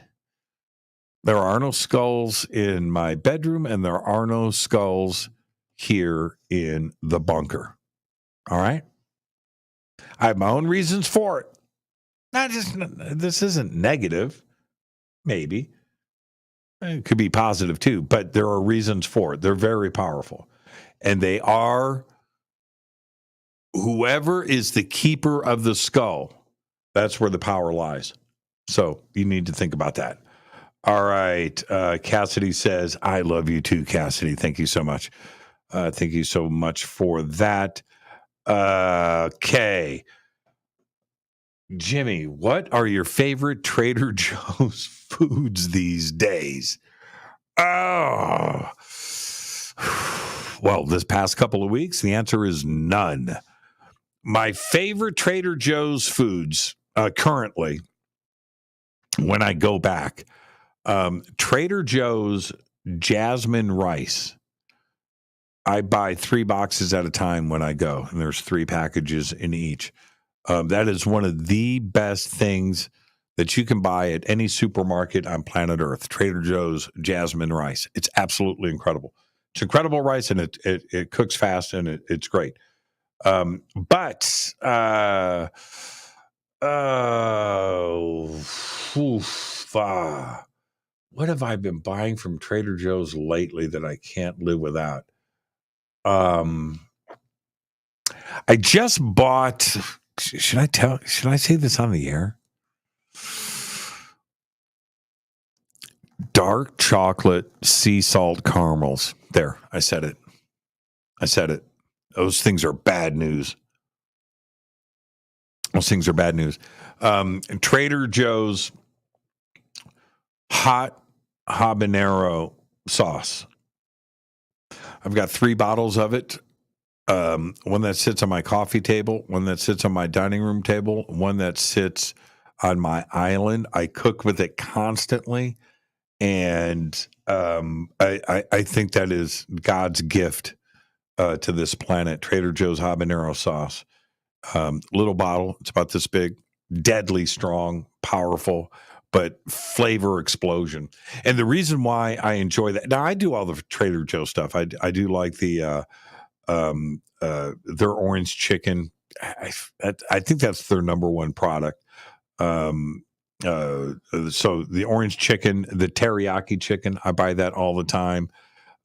There are no skulls in my bedroom, and there are no skulls here in the bunker. All right? I have my own reasons for it. This isn't negative. Maybe. It could be positive too, but there are reasons for it. They're very powerful. And they are whoever is the keeper of the skull. That's where the power lies. So you need to think about that. All right. Cassidy says, I love you too, Cassidy. Thank you so much. Thank you so much for that. Okay. Jimmy, what are your favorite Trader Joe's foods these days? Oh, well, this past couple of weeks, the answer is none. My favorite Trader Joe's foods currently, when I go back, Trader Joe's jasmine rice. I buy 3 boxes at a time when I go, and there's 3 packages in each. That is one of the best things that you can buy at any supermarket on planet Earth. Trader Joe's jasmine rice. It's absolutely incredible. It's incredible rice, and it cooks fast, and it's great. What have I been buying from Trader Joe's lately that I can't live without? I just bought. Should I say this on the air? Dark chocolate sea salt caramels. There, I said it. Those things are bad news. Trader Joe's hot habanero sauce. I've got 3 bottles of it. One that sits on my coffee table, one that sits on my dining room table, one that sits on my island. I cook with it constantly, and I think that is God's gift to this planet. Trader Joe's habanero sauce, little bottle. It's about this big, deadly strong, powerful, but flavor explosion. And the reason why I enjoy that, now I do all the Trader Joe stuff. I do like the their orange chicken. I think that's their number one product. So the orange chicken, the teriyaki chicken, I buy that all the time.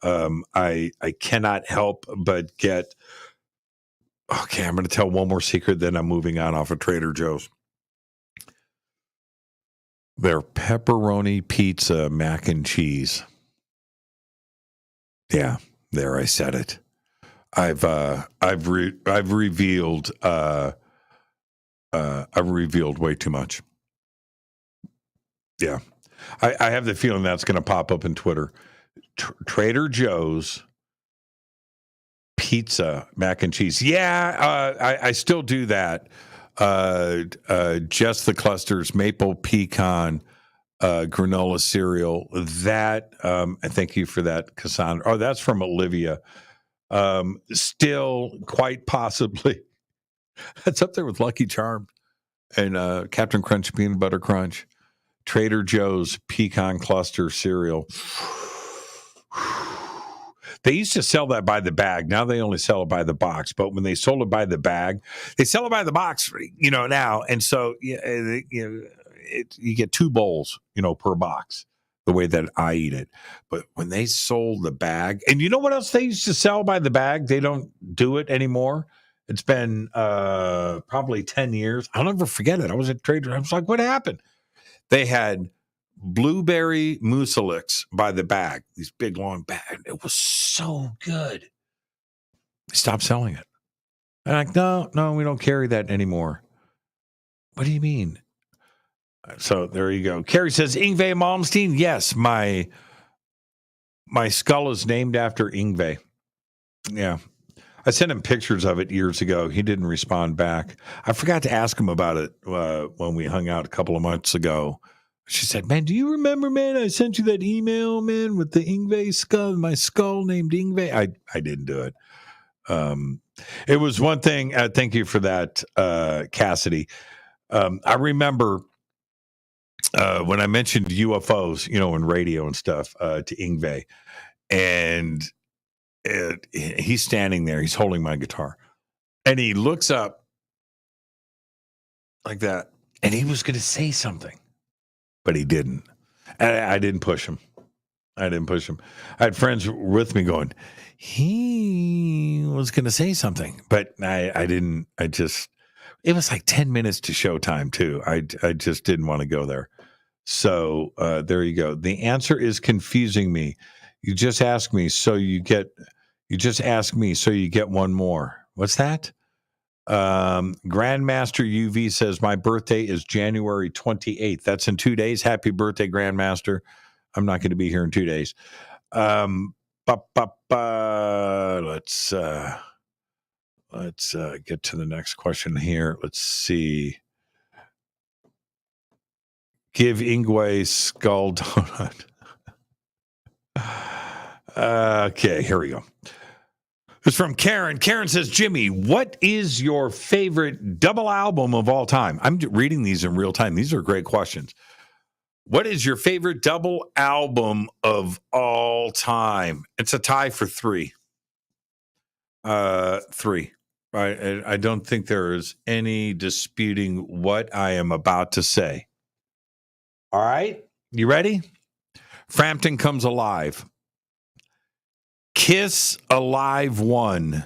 I cannot help but get. Okay, I'm going to tell one more secret, then I'm moving on off of Trader Joe's. Their pepperoni pizza mac and cheese. Yeah, there, I said it. I've revealed way too much. Yeah, I have the feeling that's going to pop up in Twitter. Trader Joe's pizza mac and cheese. Yeah, I still do that. Just the clusters, maple pecan, granola cereal. That I thank you for that, Cassandra. Oh, that's from Olivia. Still quite possibly that's up there with Lucky Charms and Captain Crunch Peanut Butter Crunch. Trader Joe's pecan cluster cereal. They used to sell that by the bag. Now they only sell it by the box. But when they sold it by the bag, they sell it by the box, now. And so, you get 2 bowls, per box, the way that I eat it. But when they sold the bag, and you know what else they used to sell by the bag? They don't do it anymore. It's been probably 10 years. I'll never forget it. I was at Trader. I was like, what happened? They had blueberry muesli by the bag, these big long bags. It was so good. They stopped selling it. I'm like, no, we don't carry that anymore. What do you mean? So there you go. Carrie says, Yngwie Malmsteen. Yes, my skull is named after Yngwie. Yeah. I sent him pictures of it years ago. He didn't respond back. I forgot to ask him about it when we hung out a couple of months ago. She said, man, do you remember, man, I sent you that email, man, with the Yngwie skull, my skull named Yngwie? I didn't do it. It was one thing. Thank you for that, Cassidy. I remember when I mentioned UFOs, in radio and stuff, to Ingve, and he's standing there, he's holding my guitar, and he looks up like that, and he was going to say something, but he didn't. And I didn't push him. I had friends with me going, he was going to say something, but I didn't. It was like 10 minutes to showtime too. I just didn't want to go there. So there you go. The answer is confusing me. You just ask me, so you get one more. What's that? Grandmaster UV says my birthday is January 28th. That's in 2 days. Happy birthday, Grandmaster. I'm not going to be here in 2 days. Let's get to the next question here. Let's see. Give Ingwe skull donut. Okay, here we go. It's from Karen. Karen says, Jimmy, what is your favorite double album of all time? I'm reading these in real time. These are great questions. What is your favorite double album of all time? It's a tie for 3. 3. I don't think there is any disputing what I am about to say. All right. You ready? Frampton Comes Alive. Kiss Alive 1.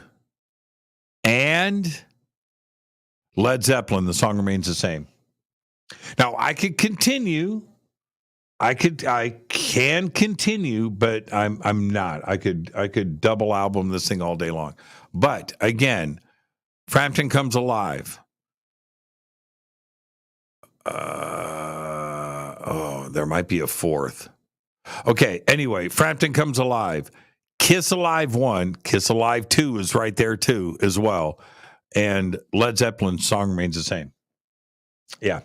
And Led Zeppelin. The song remains the same. Now, I could continue. I can continue, but I'm not. I could double album this thing all day long. But again, Frampton Comes Alive. There might be a fourth. Okay, anyway, Frampton Comes Alive. Kiss Alive 1, Kiss Alive 2 is right there too as well. And Led Zeppelin's song remains the same. Yeah.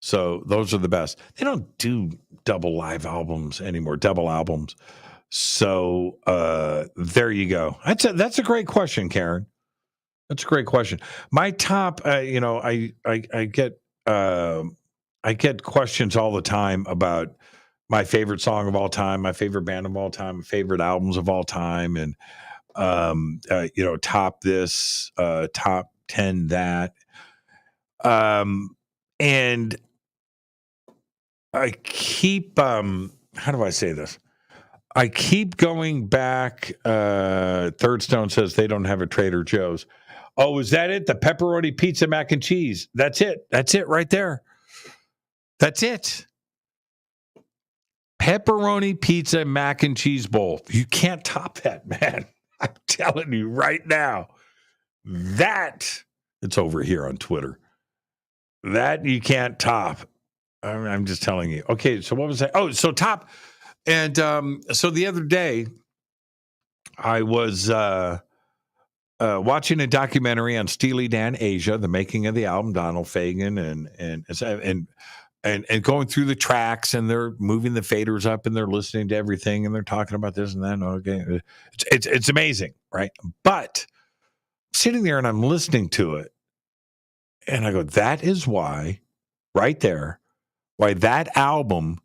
So those are the best. They don't do double live albums anymore, double albums. So there you go. That's a great question, Karen. That's a great question. My top, I get questions all the time about my favorite song of all time, my favorite band of all time, my favorite albums of all time, and top this, top 10 that. And I keep how do I say this? I keep going back. Third Stone says they don't have a Trader Joe's. Oh, is that it? The pepperoni pizza mac and cheese. That's it. That's it right there. That's it. Pepperoni pizza mac and cheese bowl. You can't top that, man. I'm telling you right now. That, it's over here on Twitter. That you can't top. I'm just telling you. Okay, so what was that? Oh, so top. And so the other day, I was watching a documentary on Steely Dan Asia, the making of the album, Donald Fagen, and going through the tracks, and they're moving the faders up, and they're listening to everything, and they're talking about this and that. Okay, it's amazing, right? But sitting there and I'm listening to it, and I go, that is why, right there, why that album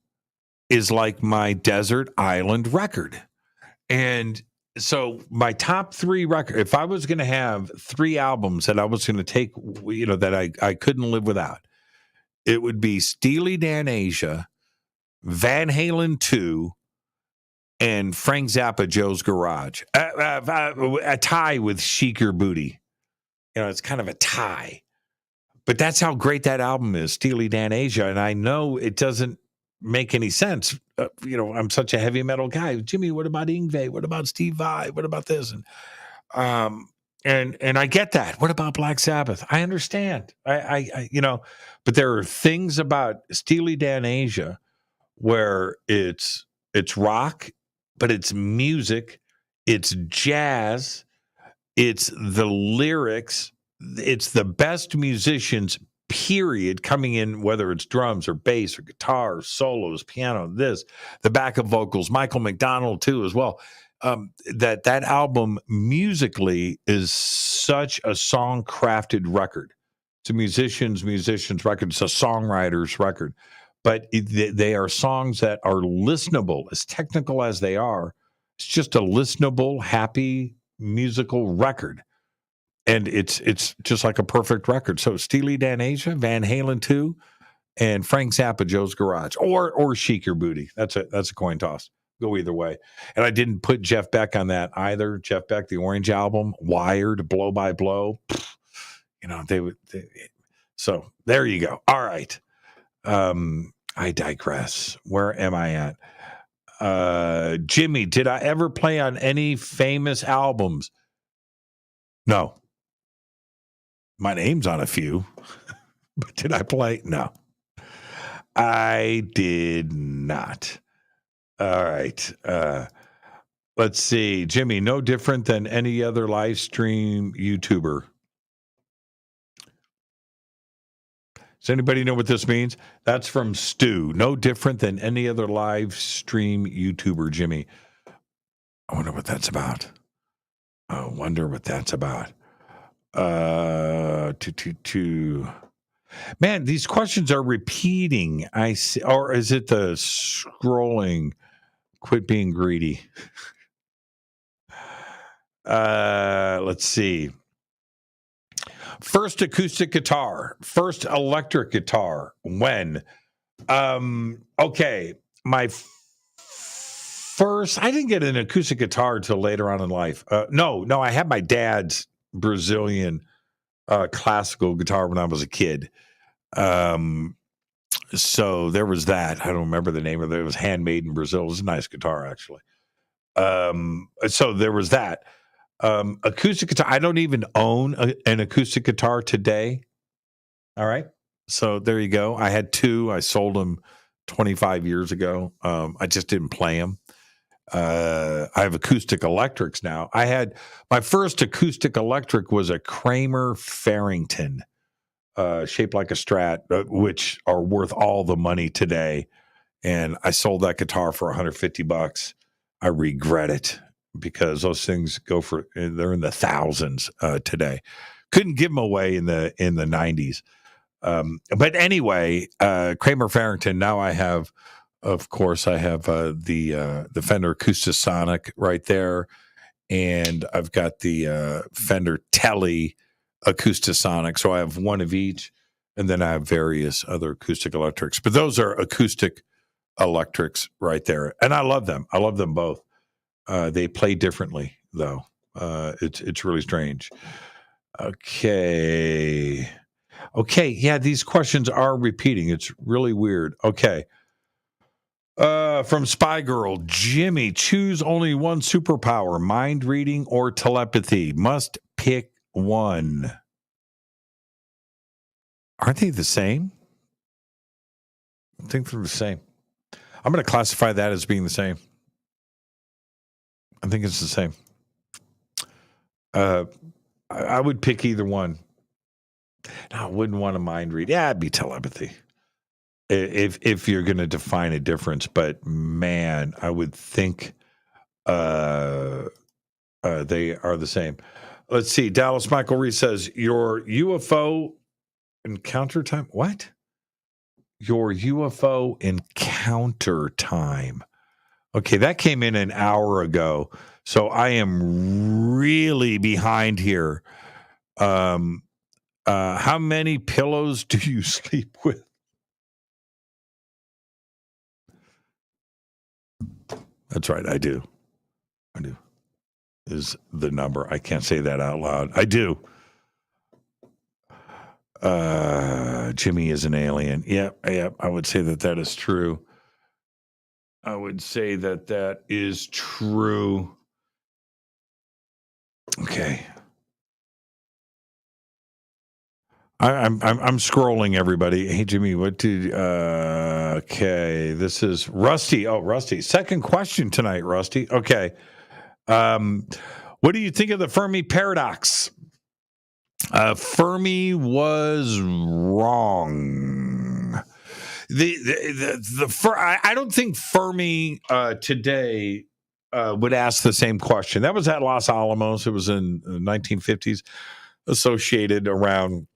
is like my desert island record. And so my top 3 record, if I was going to have 3 albums that I was going to take, that I couldn't live without, it would be Steely Dan Asia, Van Halen 2, and Frank Zappa, Joe's Garage. A tie with Chic Your Booty. It's kind of a tie. But that's how great that album is, Steely Dan Asia. And I know it doesn't make any sense. I'm such a heavy metal guy. Jimmy, what about Yngwie? What about Steve Vai? What about this? And I get that. What about Black Sabbath? I understand. But there are things about Steely Dan Asia where it's rock, but it's music, it's jazz, it's the lyrics, it's the best musicians, period, coming in, whether it's drums or bass or guitar, or solos, piano, the backup vocals, Michael McDonald too as well. That album musically is such a song-crafted record. It's a musician's record. It's a songwriter's record. but they are songs that are listenable, as technical as they are. It's just a listenable, happy musical record. And it's just like a perfect record. So Steely Dan Asia, Van Halen 2, and Frank Zappa, Joe's Garage, or Chic Your Booty. That's a coin toss. Go either way. And I didn't put Jeff Beck on that either. Jeff Beck, the Orange Album, Wired, Blow by Blow. You know, so there you go. All right. I digress. Where am I at? Jimmy, did I ever play on any famous albums? No. My name's on a few, but did I play? No. I did not. All right. Let's see. Jimmy, no different than any other live stream YouTuber. Does anybody know what this means? That's from Stu. No different than any other live stream YouTuber, Jimmy. I wonder what that's about. Man, these questions are repeating. I see, or is it the scrolling? Quit being greedy. Let's see. First acoustic guitar, first electric guitar. When? Okay, my first. I didn't get an acoustic guitar until later on in life. No, I had my dad's Brazilian classical guitar when I was a kid. So there was that. I don't remember the name of it. It was handmade in Brazil. It was a nice guitar, actually. So there was that. Acoustic guitar. I don't even own an acoustic guitar today. All right. So there you go. I had two. I sold them 25 years ago. I just didn't play them. I have acoustic electrics now. I had my first acoustic electric was a Kramer Farrington, shaped like a Strat, which are worth all the money today. And I sold that guitar for $150. I regret it because those things they're in the thousands today. Couldn't give them away in the 90s. But anyway, Kramer Farrington. Now I have, of course, the Fender Acoustasonic right there, and I've got the Fender Tele Acoustasonic. So I have one of each, and then I have various other acoustic electrics. But those are acoustic electrics right there, and I love them. I love them both. They play differently, though. It's really strange. Okay. Yeah, these questions are repeating. It's really weird. Okay. From Spy Girl, Jimmy, choose only one superpower: mind reading or telepathy. Must pick one. Aren't they the same? I think they're the same. I'm going to classify that as being the same. I think it's the same. I would pick either one. No, I wouldn't want to mind read. Yeah, it'd be telepathy. If you're going to define a difference, but man, I would think they are the same. Let's see. Dallas Michael Reese says your UFO encounter time. What? Your UFO encounter time. Okay, that came in an hour ago, so I am really behind here. How many pillows do you sleep with? That's right, I do. Is the number. I can't say that out loud. I do. Jimmy is an alien. Yeah, I would say that is true. I would say that is true. Okay. I'm scrolling, everybody. Hey, Jimmy, what did? Okay, this is Rusty. Oh, Rusty. Second question tonight, Rusty. Okay. What do you think of the Fermi paradox? Fermi was wrong. I don't think Fermi today would ask the same question. That was at Los Alamos. It was in the 1950s, associated around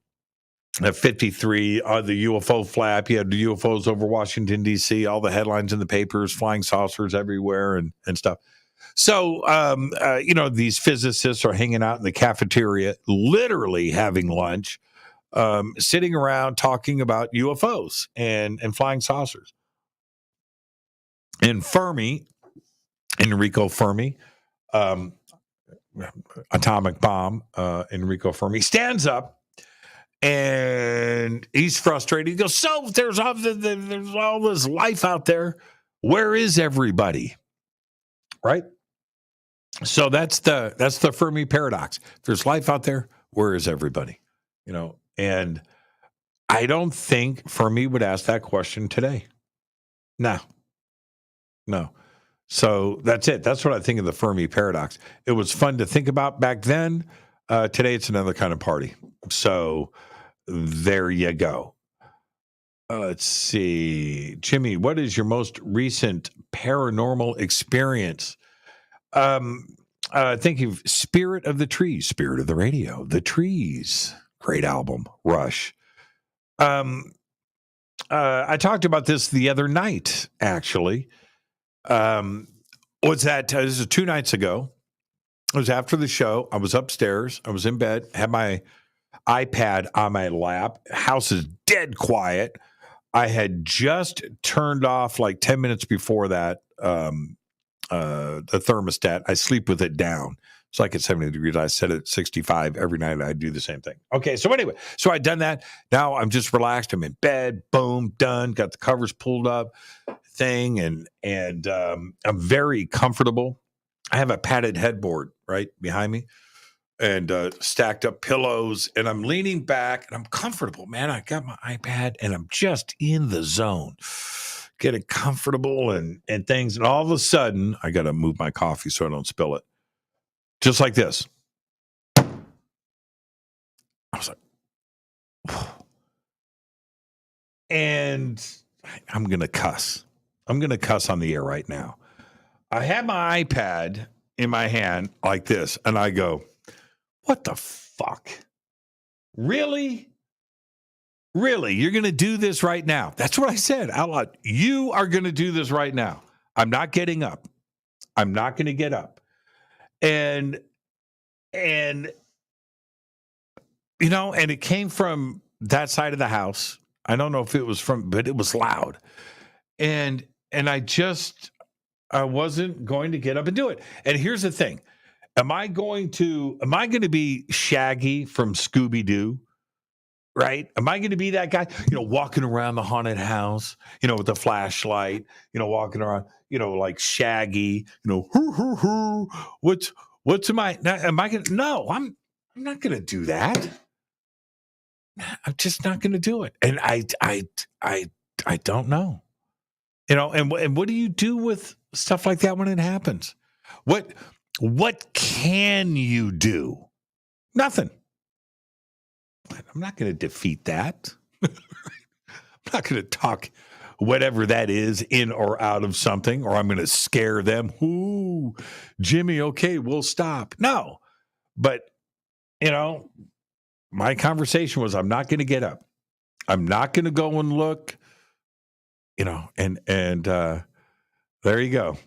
At 53, the UFO flap. You had the UFOs over Washington, D.C., all the headlines in the papers, flying saucers everywhere and stuff. So, these physicists are hanging out in the cafeteria, literally having lunch, sitting around talking about UFOs and flying saucers. And Enrico Fermi, atomic bomb, Enrico Fermi, stands up. And he's frustrated. He goes, so there's all this life out there. Where is everybody? Right? So that's the Fermi paradox. There's life out there. Where is everybody? And I don't think Fermi would ask that question today. No. So that's it. That's what I think of the Fermi paradox. It was fun to think about back then. Today it's another kind of party. So there you go. Let's see. Jimmy, what is your most recent paranormal experience? Thank you. Spirit of the Trees, Spirit of the Radio, The Trees. Great album. Rush. I talked about this the other night, actually. This is 2 nights ago. It was after the show. I was upstairs. I was in bed, had my iPad on my lap. House is dead quiet. I had just turned off like 10 minutes before that the thermostat. I sleep with it down. It's like at 70 degrees. I set it at 65 every night. I do the same thing. Okay, so anyway, I'd done that. Now I'm just relaxed. I'm in bed. Boom, done. Got the covers pulled up, thing, and I'm very comfortable. I have a padded headboard right behind me, and stacked up pillows, and I'm leaning back, and I'm comfortable, man. I got my iPad, and I'm just in the zone, getting comfortable and things. And all of a sudden, I got to move my coffee so I don't spill it. Just like this. I was like, and I'm going to cuss. I'm going to cuss on the air right now. I have my iPad in my hand like this, and I go, what the fuck? Really? Really? You're going to do this right now? That's what I said out loud. You are going to do this right now. I'm not getting up. I'm not going to get up. And and it came from that side of the house. I don't know if it was but it was loud. And I wasn't going to get up and do it. And here's the thing. Am I going to be Shaggy from Scooby-Doo? Right? Am I going to be that guy, walking around the haunted house, with the flashlight, walking around, like Shaggy, hoo, hoo, hoo. Am I going to, no, I'm not going to do that. I'm just not going to do it. And I don't know, and what do you do with stuff like that when it happens? What can you do? Nothing. I'm not going to defeat that. I'm not going to talk whatever that is in or out of something, or I'm going to scare them. Ooh, Jimmy, okay, we'll stop. No. But, my conversation was, I'm not going to get up. I'm not going to go and look, and there you go.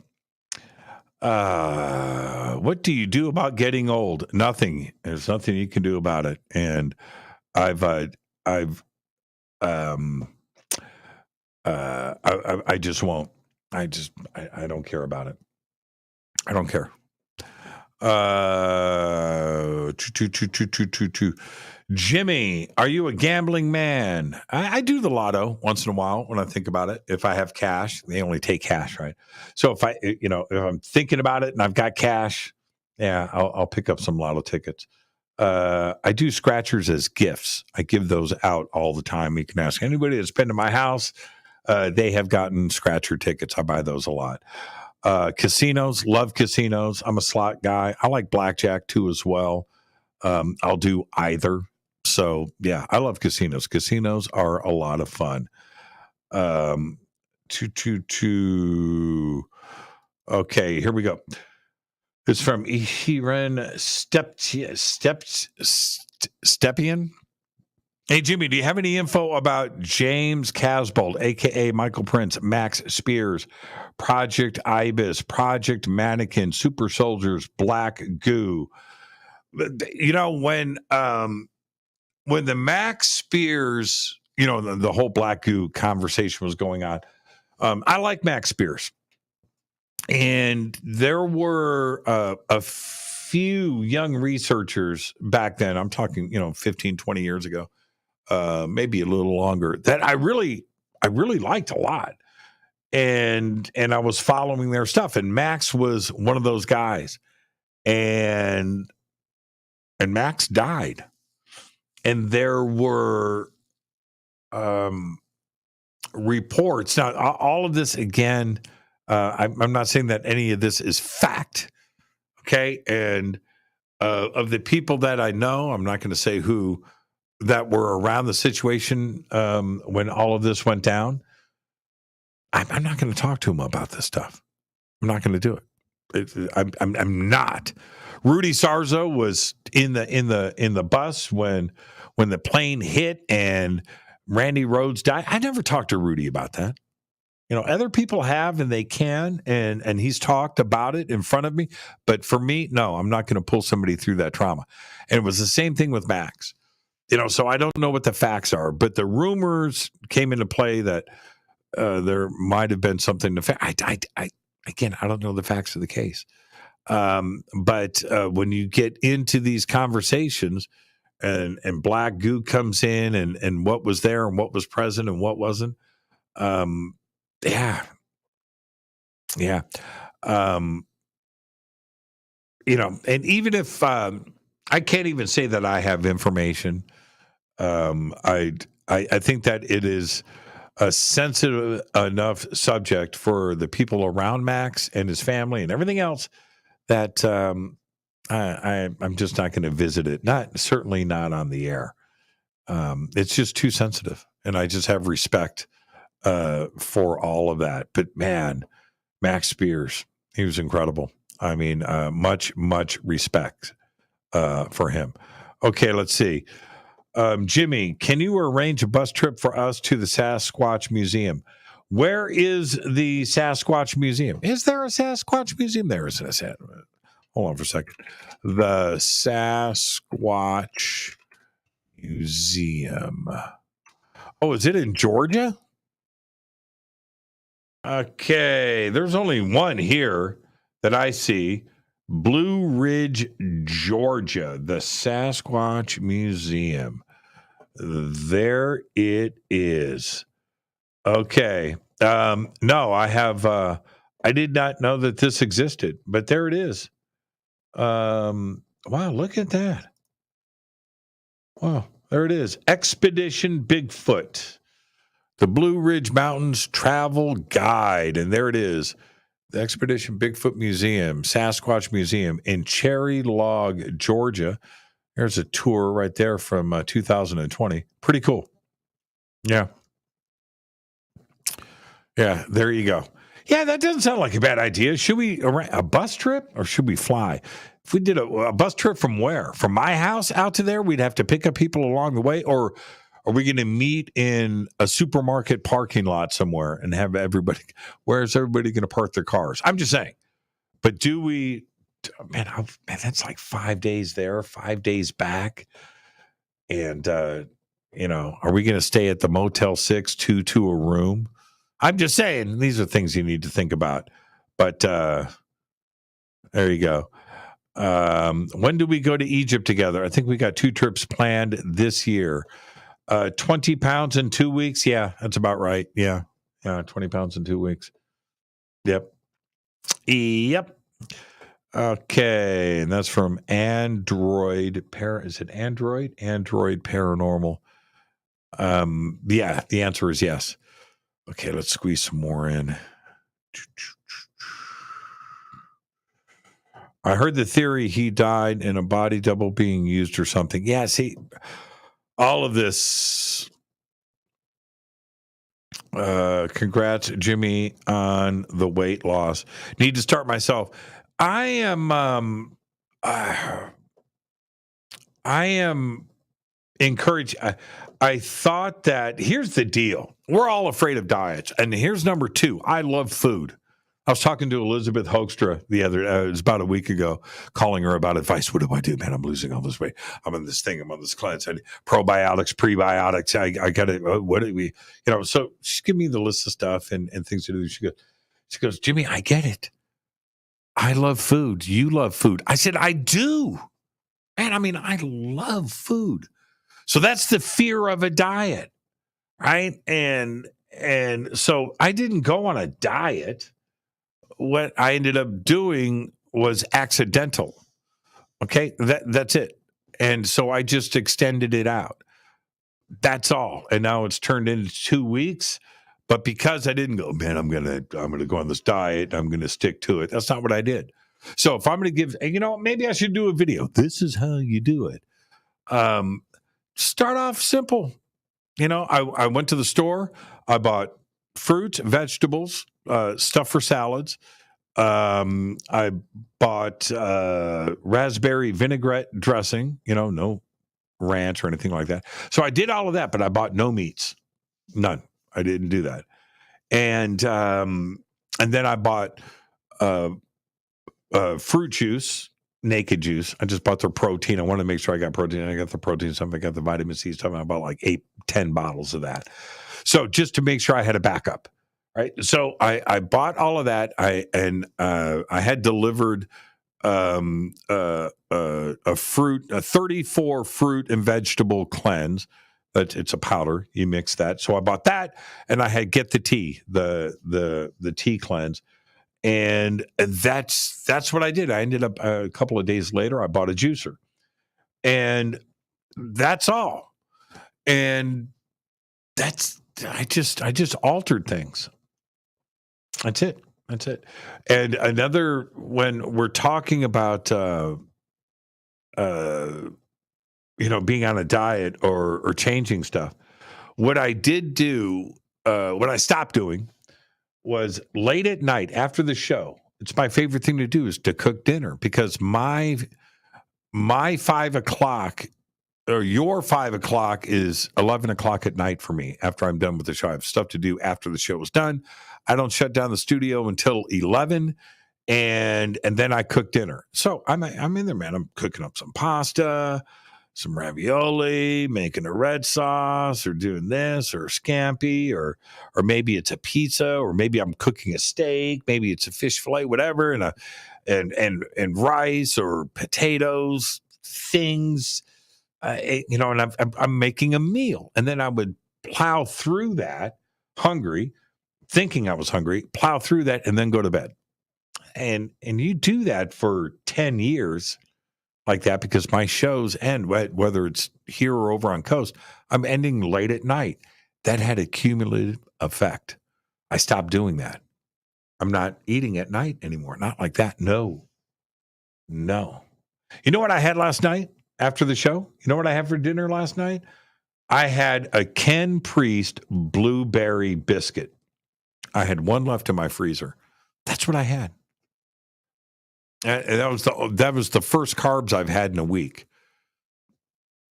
What do you do about getting old? Nothing. There's nothing you can do about it. And I just won't. I don't care about it. I don't care. Jimmy, are you a gambling man? I do the lotto once in a while when I think about it. If I have cash, they only take cash, right? So if if I'm thinking about it and I've got cash, yeah, I'll pick up some lotto tickets. I do scratchers as gifts. I give those out all the time. You can ask anybody that's been to my house. They have gotten scratcher tickets. I buy those a lot. Casinos, love casinos. I'm a slot guy. I like blackjack too as well. I'll do either. So yeah, I love casinos. Casinos are a lot of fun. Okay, here we go. It's from Ihiren Stepian. Hey, Jimmy, do you have any info about James Casbolt, a.k.a. Michael Prince, Max Spears, Project Ibis, Project Mannequin, Super Soldiers, Black Goo? You know, when the Max Spears, you know, the whole Black Goo conversation was going on, I like Max Spears. And there were a few young researchers back then, I'm talking, 15, 20 years ago, maybe a little longer, that I really liked a lot. And I was following their stuff. And Max was one of those guys. And Max died. And there were reports. Now, all of this, again, I'm not saying that any of this is fact. Okay. And of the people that I know, I'm not going to say who, that were around the situation when all of this went down. I'm not going to talk to them about this stuff. I'm not going to do it. I'm not. Rudy Sarzo was in the bus when the plane hit and Randy Rhoads died. I never talked to Rudy about that. You know, other people have, and they can, and he's talked about it in front of me. But for me, no, I'm not going to pull somebody through that trauma. And it was the same thing with Max. You know, so I don't know what the facts are, but the rumors came into play that there might have been something. Again, I don't know the facts of the case. But when you get into these conversations, and Black Goo comes in, and what was there and what was present and what wasn't. Yeah. And even if I can't even say that I have information, I think that it is a sensitive enough subject for the people around Max and his family and everything else that I'm just not going to visit it. Certainly not on the air. It's just too sensitive, and I just have respect for all of that. But man, Max Spears, he was incredible. I mean, much respect for him. Okay, let's see. Jimmy, can you arrange a bus trip for us to the Sasquatch Museum? Where is the Sasquatch Museum? Is there a Sasquatch Museum? There is a Hold on for a second. The Sasquatch Museum. Oh, is it in Georgia? Okay, there's only one here that I see. Blue Ridge, Georgia, the Sasquatch Museum. There it is. Okay. No, I have. I did not know that this existed, but there it is. Wow, look at that. Wow, there it is. Expedition Bigfoot, the Blue Ridge Mountains Travel Guide, and there it is. The Expedition Bigfoot Museum, Sasquatch Museum in Cherry Log, Georgia. There's a tour right there from 2020. Pretty cool. Yeah. Yeah, there you go. Yeah, that doesn't sound like a bad idea. Should we arrange a bus trip or should we fly? If we did a bus trip from where? From my house out to there, we'd have to pick up people along the way, or are we going to meet in a supermarket parking lot somewhere and have everybody? Where's everybody going to park their cars? I'm just saying. But do we? Man, that's like 5 days there, 5 days back, and are we going to stay at the Motel 6, 2 to a room? I'm just saying these are things you need to think about. But there you go. When do we go to Egypt together? I think we got 2 trips planned this year. 20 pounds in 2 weeks. Yeah, that's about right. Yeah. 20 pounds in 2 weeks. Yep. Okay. And that's from Android. Is it Android? Android Paranormal. Yeah, the answer is yes. Okay, let's squeeze some more in. I heard the theory he died in a body double being used or something. Yeah, see, all of this. Congrats, Jimmy, on the weight loss. Need to start myself. I am encouraged. I thought that here's the deal. We're all afraid of diets. And here's number 2. I love food. I was talking to Elizabeth Hoekstra it was about a week ago, calling her about advice. What do I do, man? I'm losing all this weight. I'm on this thing. I'm on this cleanse. Probiotics, prebiotics. I got to, what do we, so she's giving me the list of stuff and things to do. She goes, Jimmy, I get it. I love food. You love food. I said, I do. Man, I love food. So that's the fear of a diet, right? And so I didn't go on a diet. What I ended up doing was accidental. Okay, that's it. And so I just extended it out. That's all. And now it's turned into 2 weeks. But because I didn't go, man, I'm gonna go on this diet. I'm gonna stick to it. That's not what I did. So if I'm gonna give, maybe I should do a video. This is how you do it. Start off simple. I went to the store. I bought fruit, vegetables, stuff for salads. I bought raspberry vinaigrette dressing, no ranch or anything like that. So I did all of that, but I bought no meats. None. I didn't do that. And then I bought fruit juice, naked juice. I just bought their protein. I wanted to make sure I got protein. I got the protein stuff. I got the vitamin C stuff. I bought like 10 bottles of that. So just to make sure I had a backup, right? So I bought all of that. I had delivered a 34 fruit and vegetable cleanse. It's a powder. You mix that. So I bought that, and I had Get the Tea, the tea cleanse. And that's what I did. I ended up a couple of days later, I bought a juicer, and that's all. And I just altered things. That's it. And another, when we're talking about, being on a diet or changing stuff, what I did do, what I stopped doing, was late at night after the show. It's my favorite thing to do is to cook dinner, because my 5 o'clock or your 5 o'clock is 11 o'clock at night for me. After I'm done with the show, I have stuff to do after the show is done. I don't shut down the studio until 11, and then I cook dinner. So I'm in there, man. I'm cooking up some pasta, some ravioli, making a red sauce, or doing this, or scampi, or maybe it's a pizza, or maybe I'm cooking a steak, maybe it's a fish fillet, whatever, and rice or potatoes, things, and I'm making a meal, and then I would plow through that, hungry, thinking I was hungry, plow through that, and then go to bed, and you do that for 10 years. Like that, because my shows end, whether it's here or over on coast, I'm ending late at night. That had a cumulative effect. I stopped doing that. I'm not eating at night anymore. Not like that. No. You know what I had last night after the show? You know what I had for dinner last night? I had a Ken Priest blueberry biscuit. I had one left in my freezer. That's what I had. And that was the first carbs I've had in a week.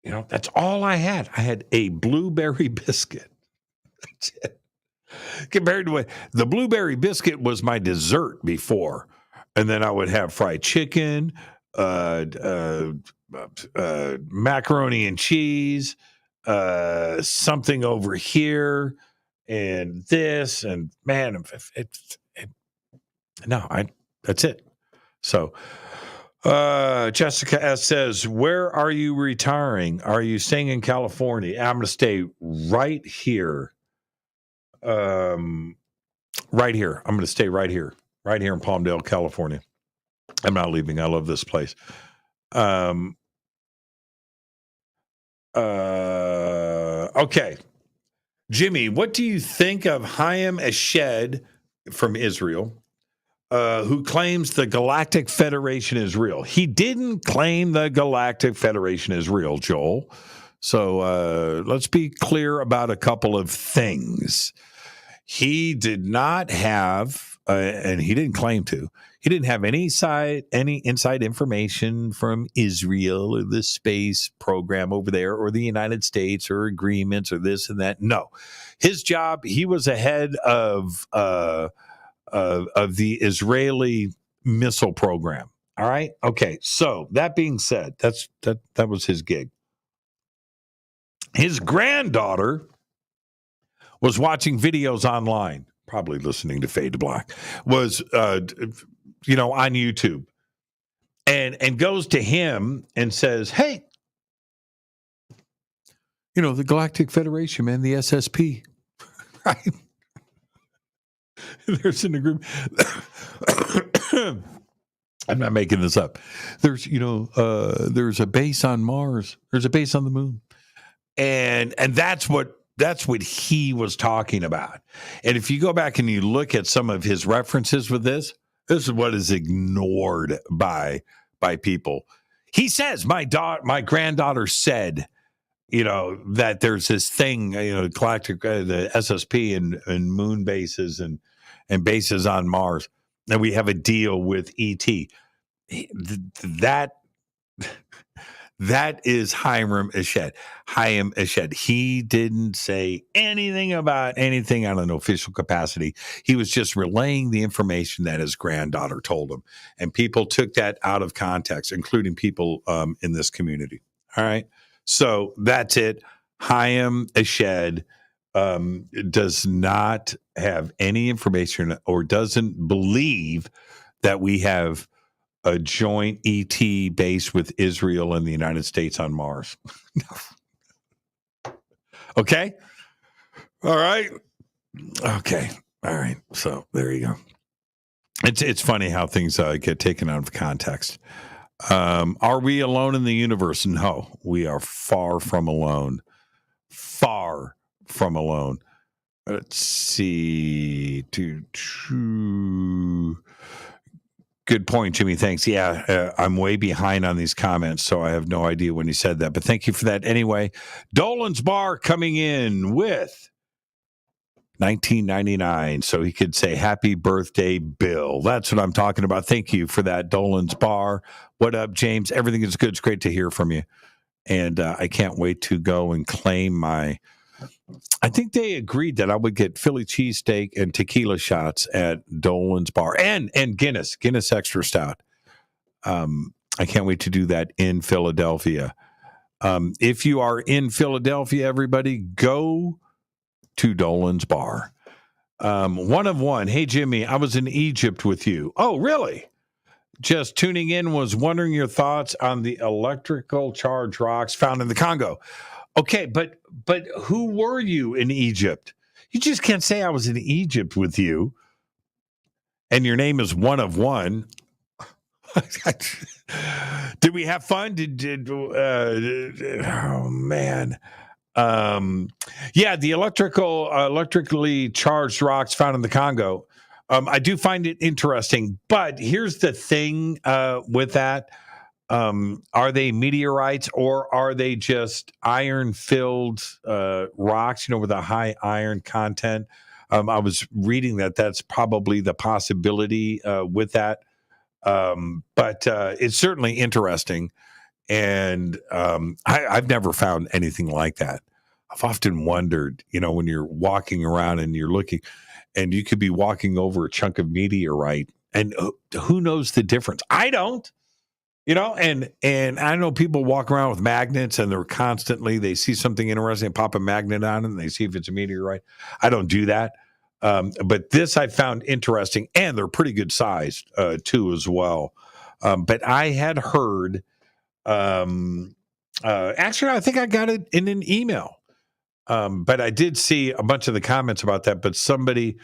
That's all I had. I had a blueberry biscuit. That's it. Compared to the blueberry biscuit was my dessert before, and then I would have fried chicken, macaroni and cheese, something over here, and this, and man, that's it. So, Jessica S. says, where are you retiring? Are you staying in California? I'm going to stay right here. Right here. I'm going to stay right here in Palmdale, California. I'm not leaving. I love this place. Okay. Jimmy, what do you think of Chaim Eshed from Israel? Who claims the Galactic Federation is real? He didn't claim the Galactic Federation is real, Joel. So let's be clear about a couple of things. he did not have, and he didn't claim to, he didn't have any inside information from Israel or the space program over there or the United States or agreements or this and that. No, his job, he was ahead of the Israeli missile program. All right. Okay. So that being said, that was his gig. His granddaughter was watching videos online, probably listening to Fade to Black, was on YouTube, and goes to him and says, "Hey, the Galactic Federation, man, the SSP, right? There's an agreement." I'm not making this up. There's a base on Mars. There's a base on the moon, and that's what he was talking about. And if you go back and you look at some of his references with this is what is ignored by people. He says, my granddaughter said, that there's this thing, galactic, the SSP and moon bases and bases on Mars, and we have a deal with ET. That is Haim Eshed. He didn't say anything about anything on an official capacity. He was just relaying the information that his granddaughter told him. And people took that out of context, including people in this community. All right. So that's it. Haim Eshed does not have any information or doesn't believe that we have a joint ET base with Israel and the United States on Mars. Okay. All right. Okay. All right. So there you go. It's funny how things get taken out of context. Are we alone in the universe? No, we are far from alone. Far from alone. Let's see. Good point, Jimmy. Thanks. Yeah, I'm way behind on these comments, so I have no idea when he said that. But thank you for that. Anyway, Dolan's Bar coming in with $19.99, so he could say happy birthday, Bill. That's what I'm talking about. Thank you for that, Dolan's Bar. What up, James? Everything is good. It's great to hear from you. And I can't wait to go and claim my... I think they agreed that I would get Philly cheesesteak and tequila shots at Dolan's Bar and Guinness Extra Stout. I can't wait to do that in Philadelphia. If you are in Philadelphia, everybody, go to Dolan's Bar. One of one. Hey, Jimmy, I was in Egypt with you. Oh, really? Just tuning in, was wondering your thoughts on the electrical charge rocks found in the Congo. Okay, but who were you in Egypt? You just can't say I was in Egypt with you, and your name is one of one. Did we have fun? Oh man, yeah, the electrically charged rocks found in the Congo. I do find it interesting, but here's the thing with that. Are they meteorites or are they just iron-filled rocks, with a high iron content? I was reading that's probably the possibility with that. But it's certainly interesting. And I've never found anything like that. I've often wondered, when you're walking around and you're looking, and you could be walking over a chunk of meteorite, and who knows the difference? I don't. And I know people walk around with magnets and they see something interesting and pop a magnet on it and they see if it's a meteorite. I don't do that. But this I found interesting, and they're pretty good sized too as well. But I had heard, actually, I think I got it in an email. But I did see a bunch of the comments about that, but somebody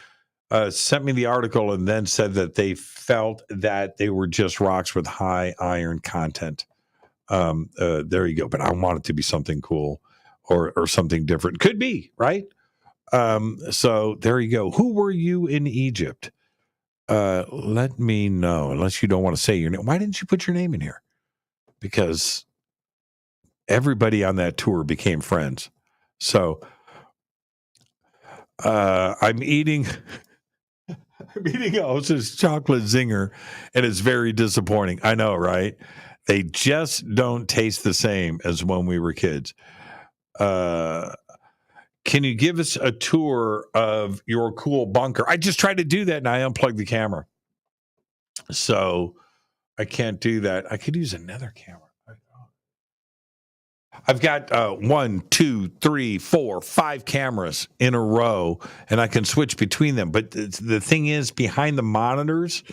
sent me the article and then said that they felt that they were just rocks with high iron content. There you go. But I want it to be something cool or something different. Could be, right? So there you go. Who were you in Egypt? Let me know, unless you don't want to say your name. Why didn't you put your name in here? Because everybody on that tour became friends. So I'm eating Osa's chocolate zinger, and it's very disappointing. I know, right? They just don't taste the same as when we were kids. Can you give us a tour of your cool bunker? I just tried to do that, and I unplugged the camera. So I can't do that. I could use another camera. I've got 1, 2, 3, 4, 5 cameras in a row, and I can switch between them. But the thing is, behind the monitors,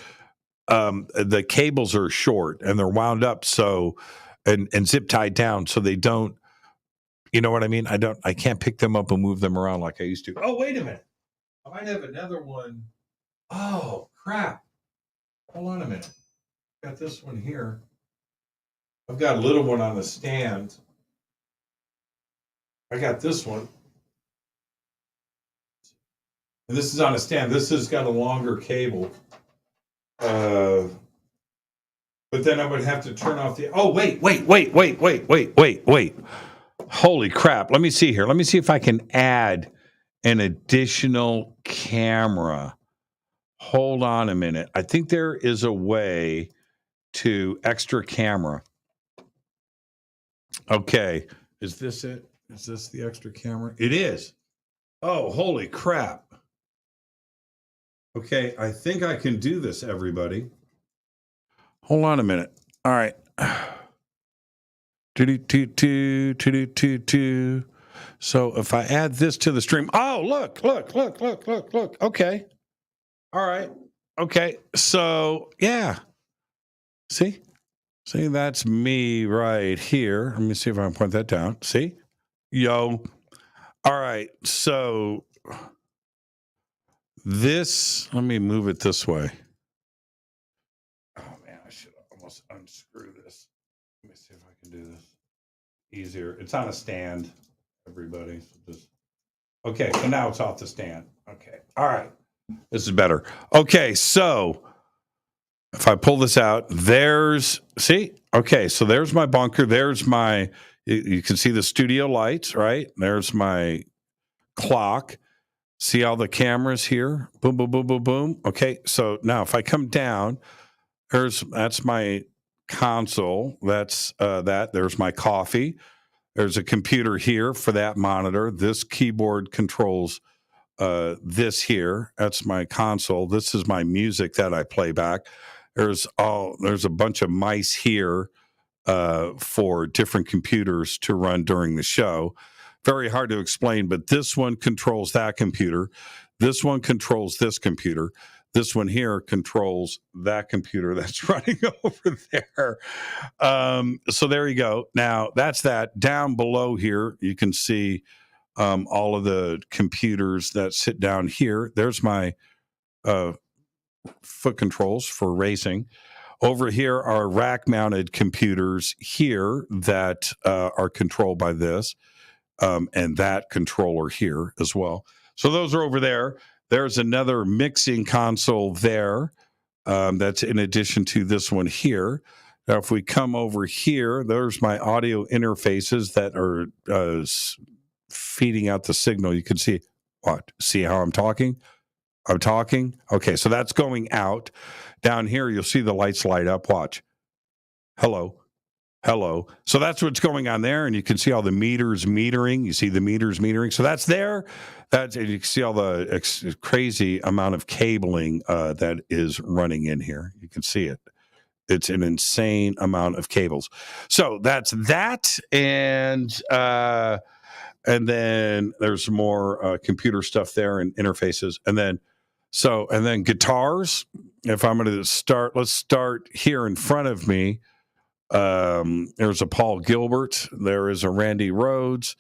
the cables are short and they're wound up and zip tied down, so they don't. You know what I mean? I can't pick them up and move them around like I used to. Oh, wait a minute. I might have another one. Oh, crap. Hold on a minute. Got this one here. I've got a little one on the stand. I got this one. And this is on a stand. This has got a longer cable. But then I would have to turn off the. Oh, wait. Holy crap. Let me see here. Let me see if I can add an additional camera. Hold on a minute. I think there is a way to extra camera. Okay. Is this it? Is this the extra camera? It is. Oh, holy crap. Okay. I think I can do this, everybody. Hold on a minute. All right. So if I add this to the stream, oh, look. Okay. All right. Okay. So, yeah. See, that's me right here. Let me see if I can point that down. See? Yo. All right. So let me move it this way. Oh, man, I should almost unscrew this. Let me see if I can do this easier. It's on a stand, everybody. Okay, so now it's off the stand. Okay. All right. This is better. Okay, so if I pull this out, okay, so there's my bunker. There's you can see the studio lights, right? There's my clock. See all the cameras here? Boom, boom, boom, boom, boom. Okay, so now if I come down, that's my console. That's that. There's my coffee. There's a computer here for that monitor. This keyboard controls this here. That's my console. This is my music that I play back. There's a bunch of mice here for different computers to run during the show. Very hard to explain, but this one controls that computer. This one controls this computer. This one here controls that computer that's running over there. So there you go. Now that's that. Down below here, you can see all of the computers that sit down here. There's my foot controls for racing. Over here are rack-mounted computers here that are controlled by this and that controller here as well. So those are over there. There's another mixing console there that's in addition to this one here. Now, if we come over here, there's my audio interfaces that are feeding out the signal. You can see See how I'm talking? I'm talking. Okay, so that's going out. Down here, you'll see the lights light up. Watch. Hello. So that's what's going on there, and you can see all the meters metering. You see the meters metering. So that's there. And you can see all the crazy amount of cabling that is running in here. You can see it. It's an insane amount of cables. So that's that, and then there's more computer stuff there and interfaces, and then guitars. If I'm going to start, let's start here in front of me. There's a Paul Gilbert. There is a Randy Rhoads.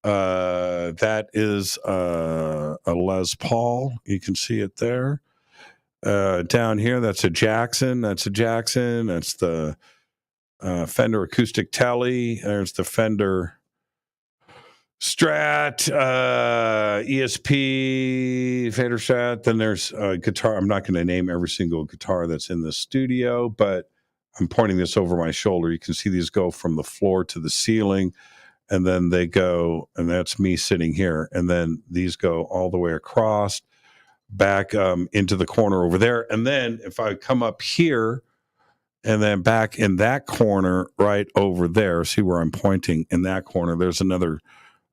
That is a Les Paul. You can see it there. Down here, that's a Jackson. That's the Fender Acoustic Tele. There's the Fender Strat, ESP, Fader Strat. Then there's a guitar. I'm not going to name every single guitar that's in the studio, but I'm pointing this over my shoulder. You can see these go from the floor to the ceiling. and then they go, and that's me sitting here, and then these go all the way across, back into the corner over there, and then if I come up here, and then back in that corner right over there, see where I'm pointing in that corner, there's another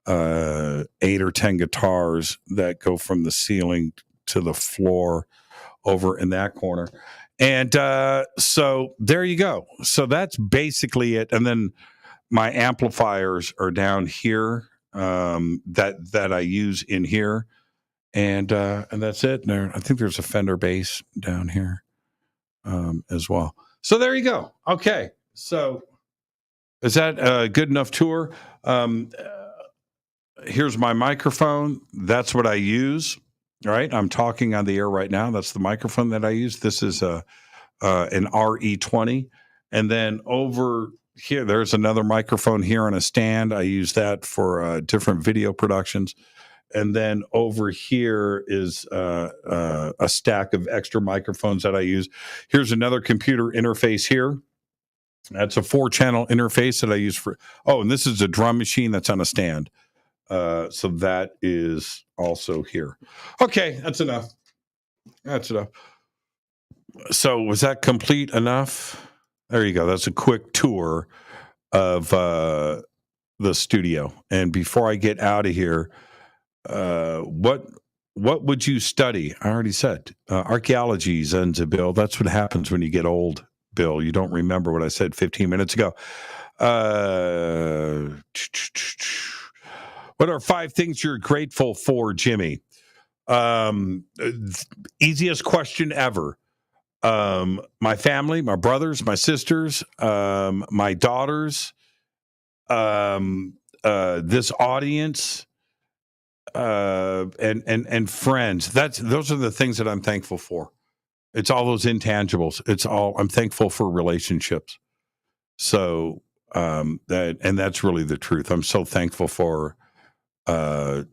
8 or 10 guitars that go from the ceiling to the floor over in that corner. And so there you go. So that's basically it. And then my amplifiers are down here that I use in here. And that's it. And I think there's a Fender bass down here as well. So there you go. Okay. So is that a good enough tour? Here's my microphone. That's what I use. All right. I'm talking on the air right now. That's the microphone that I use. This is an RE20. And then over here, there's another microphone here on a stand. I use that for different video productions. And then over here is a stack of extra microphones that I use. Here's another computer interface here. That's a 4-channel interface that I use for. Oh, and this is a drum machine that's on a stand. So that is also here. Okay, that's enough. That's enough. So was that complete enough? There you go. That's a quick tour of the studio. And before I get out of here, what would you study? I already said archaeology, Zenza Bill. That's what happens when you get old, Bill. You don't remember what I said 15 minutes ago. What are 5 things you're grateful for, Jimmy? Easiest question ever. My family, my brothers, my sisters, my daughters, this audience, and friends. Those are the things that I'm thankful for. It's all those intangibles. I'm thankful for relationships. So that's really the truth. I'm so thankful for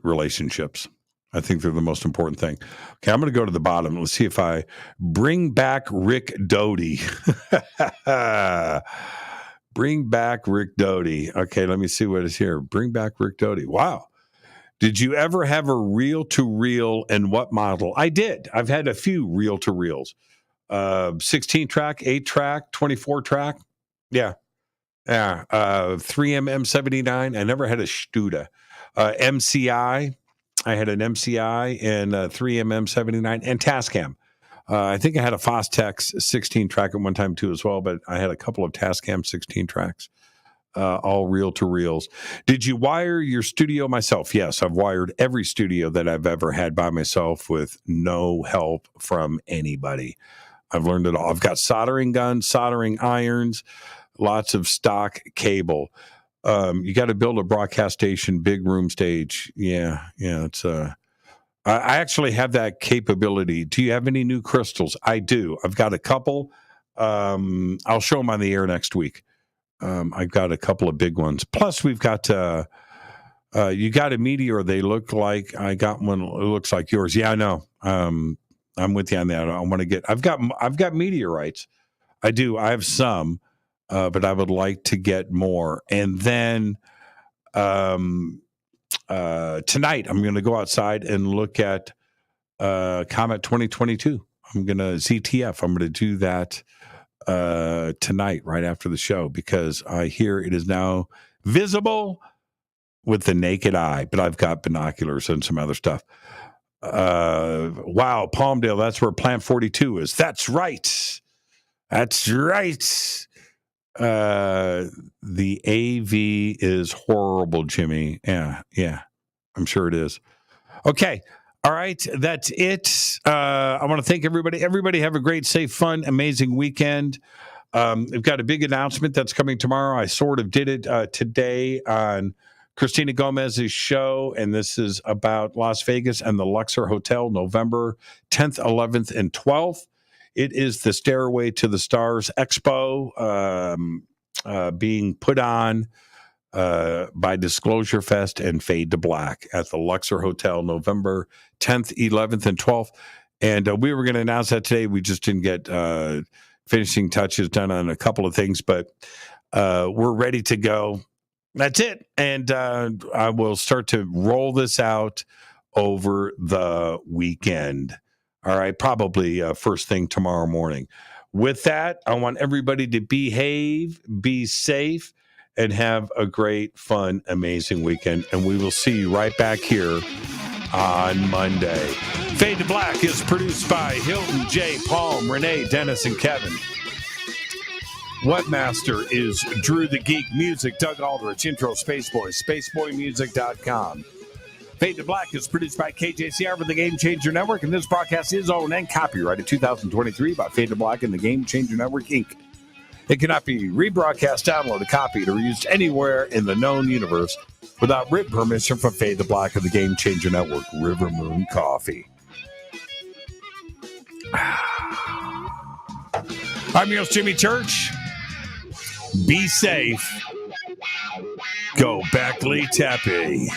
relationships. I think they're the most important thing. Okay, I'm going to go to the bottom. Let's see if I bring back Rick Doty. Bring back Rick Doty. Okay, let me see what is here. Bring back Rick Doty. Wow. Did you ever have a reel-to-reel and what model? I did. I've had a few reel-to-reels. 16-track, 8-track, 24-track. Yeah. 3M M79. I never had a Studa. MCI. I had an MCI and 3M M79 and Tascam. I think I had a Fostex 16-track at one time too as well, but I had a couple of Tascam 16-tracks, all reel-to-reels. Did you wire your studio? Myself? Yes, I've wired every studio that I've ever had by myself with no help from anybody. I've learned it all. I've got soldering guns, soldering irons, lots of stock cable. You got to build a broadcast station, big room stage. Yeah. It's I actually have that capability. Do you have any new crystals? I do. I've got a couple. I'll show them on the air next week. I've got a couple of big ones. Plus, we've got you got a meteor. They look like I got one. It looks like yours. Yeah, I know. I'm with you on that. I want to get. I've got meteorites. I do. I have some. But I would like to get more. And then tonight, I'm going to go outside and look at Comet 2022. I'm going to ZTF. I'm going to do that tonight, right after the show, because I hear it is now visible with the naked eye. But I've got binoculars and some other stuff. Wow, Palmdale, that's where Plant 42 is. That's right. That's right. The AV is horrible, Jimmy. Yeah, I'm sure it is. Okay. All right. That's it. I want to thank everybody. Everybody have a great, safe, fun, amazing weekend. We've got a big announcement that's coming tomorrow. I sort of did it today on Christina Gomez's show, and this is about Las Vegas and the Luxor Hotel, November 10th, 11th, and 12th. It is the Stairway to the Stars Expo being put on by Disclosure Fest and Fade to Black at the Luxor Hotel, November 10th, 11th, and 12th. And we were going to announce that today. We just didn't get finishing touches done on a couple of things, but we're ready to go. That's it. And I will start to roll this out over the weekend. All right, probably first thing tomorrow morning. With that, I want everybody to behave, be safe, and have a great, fun, amazing weekend. And we will see you right back here on Monday. Fade to Black is produced by Hilton, Jay, Palm, Renee, Dennis, and Kevin. Webmaster is Drew the Geek. Music, Doug Aldrich. Intro, Spaceboy, spaceboymusic.com. Fade to Black is produced by KJCR for the Game Changer Network, and this broadcast is owned and copyrighted 2023 by Fade to Black and the Game Changer Network, Inc. It cannot be rebroadcast, downloaded, copied, or used anywhere in the known universe without written permission from Fade to Black and the Game Changer Network. River Moon Coffee. I'm your host, Jimmy Church. Be safe. Go Backley Tappy.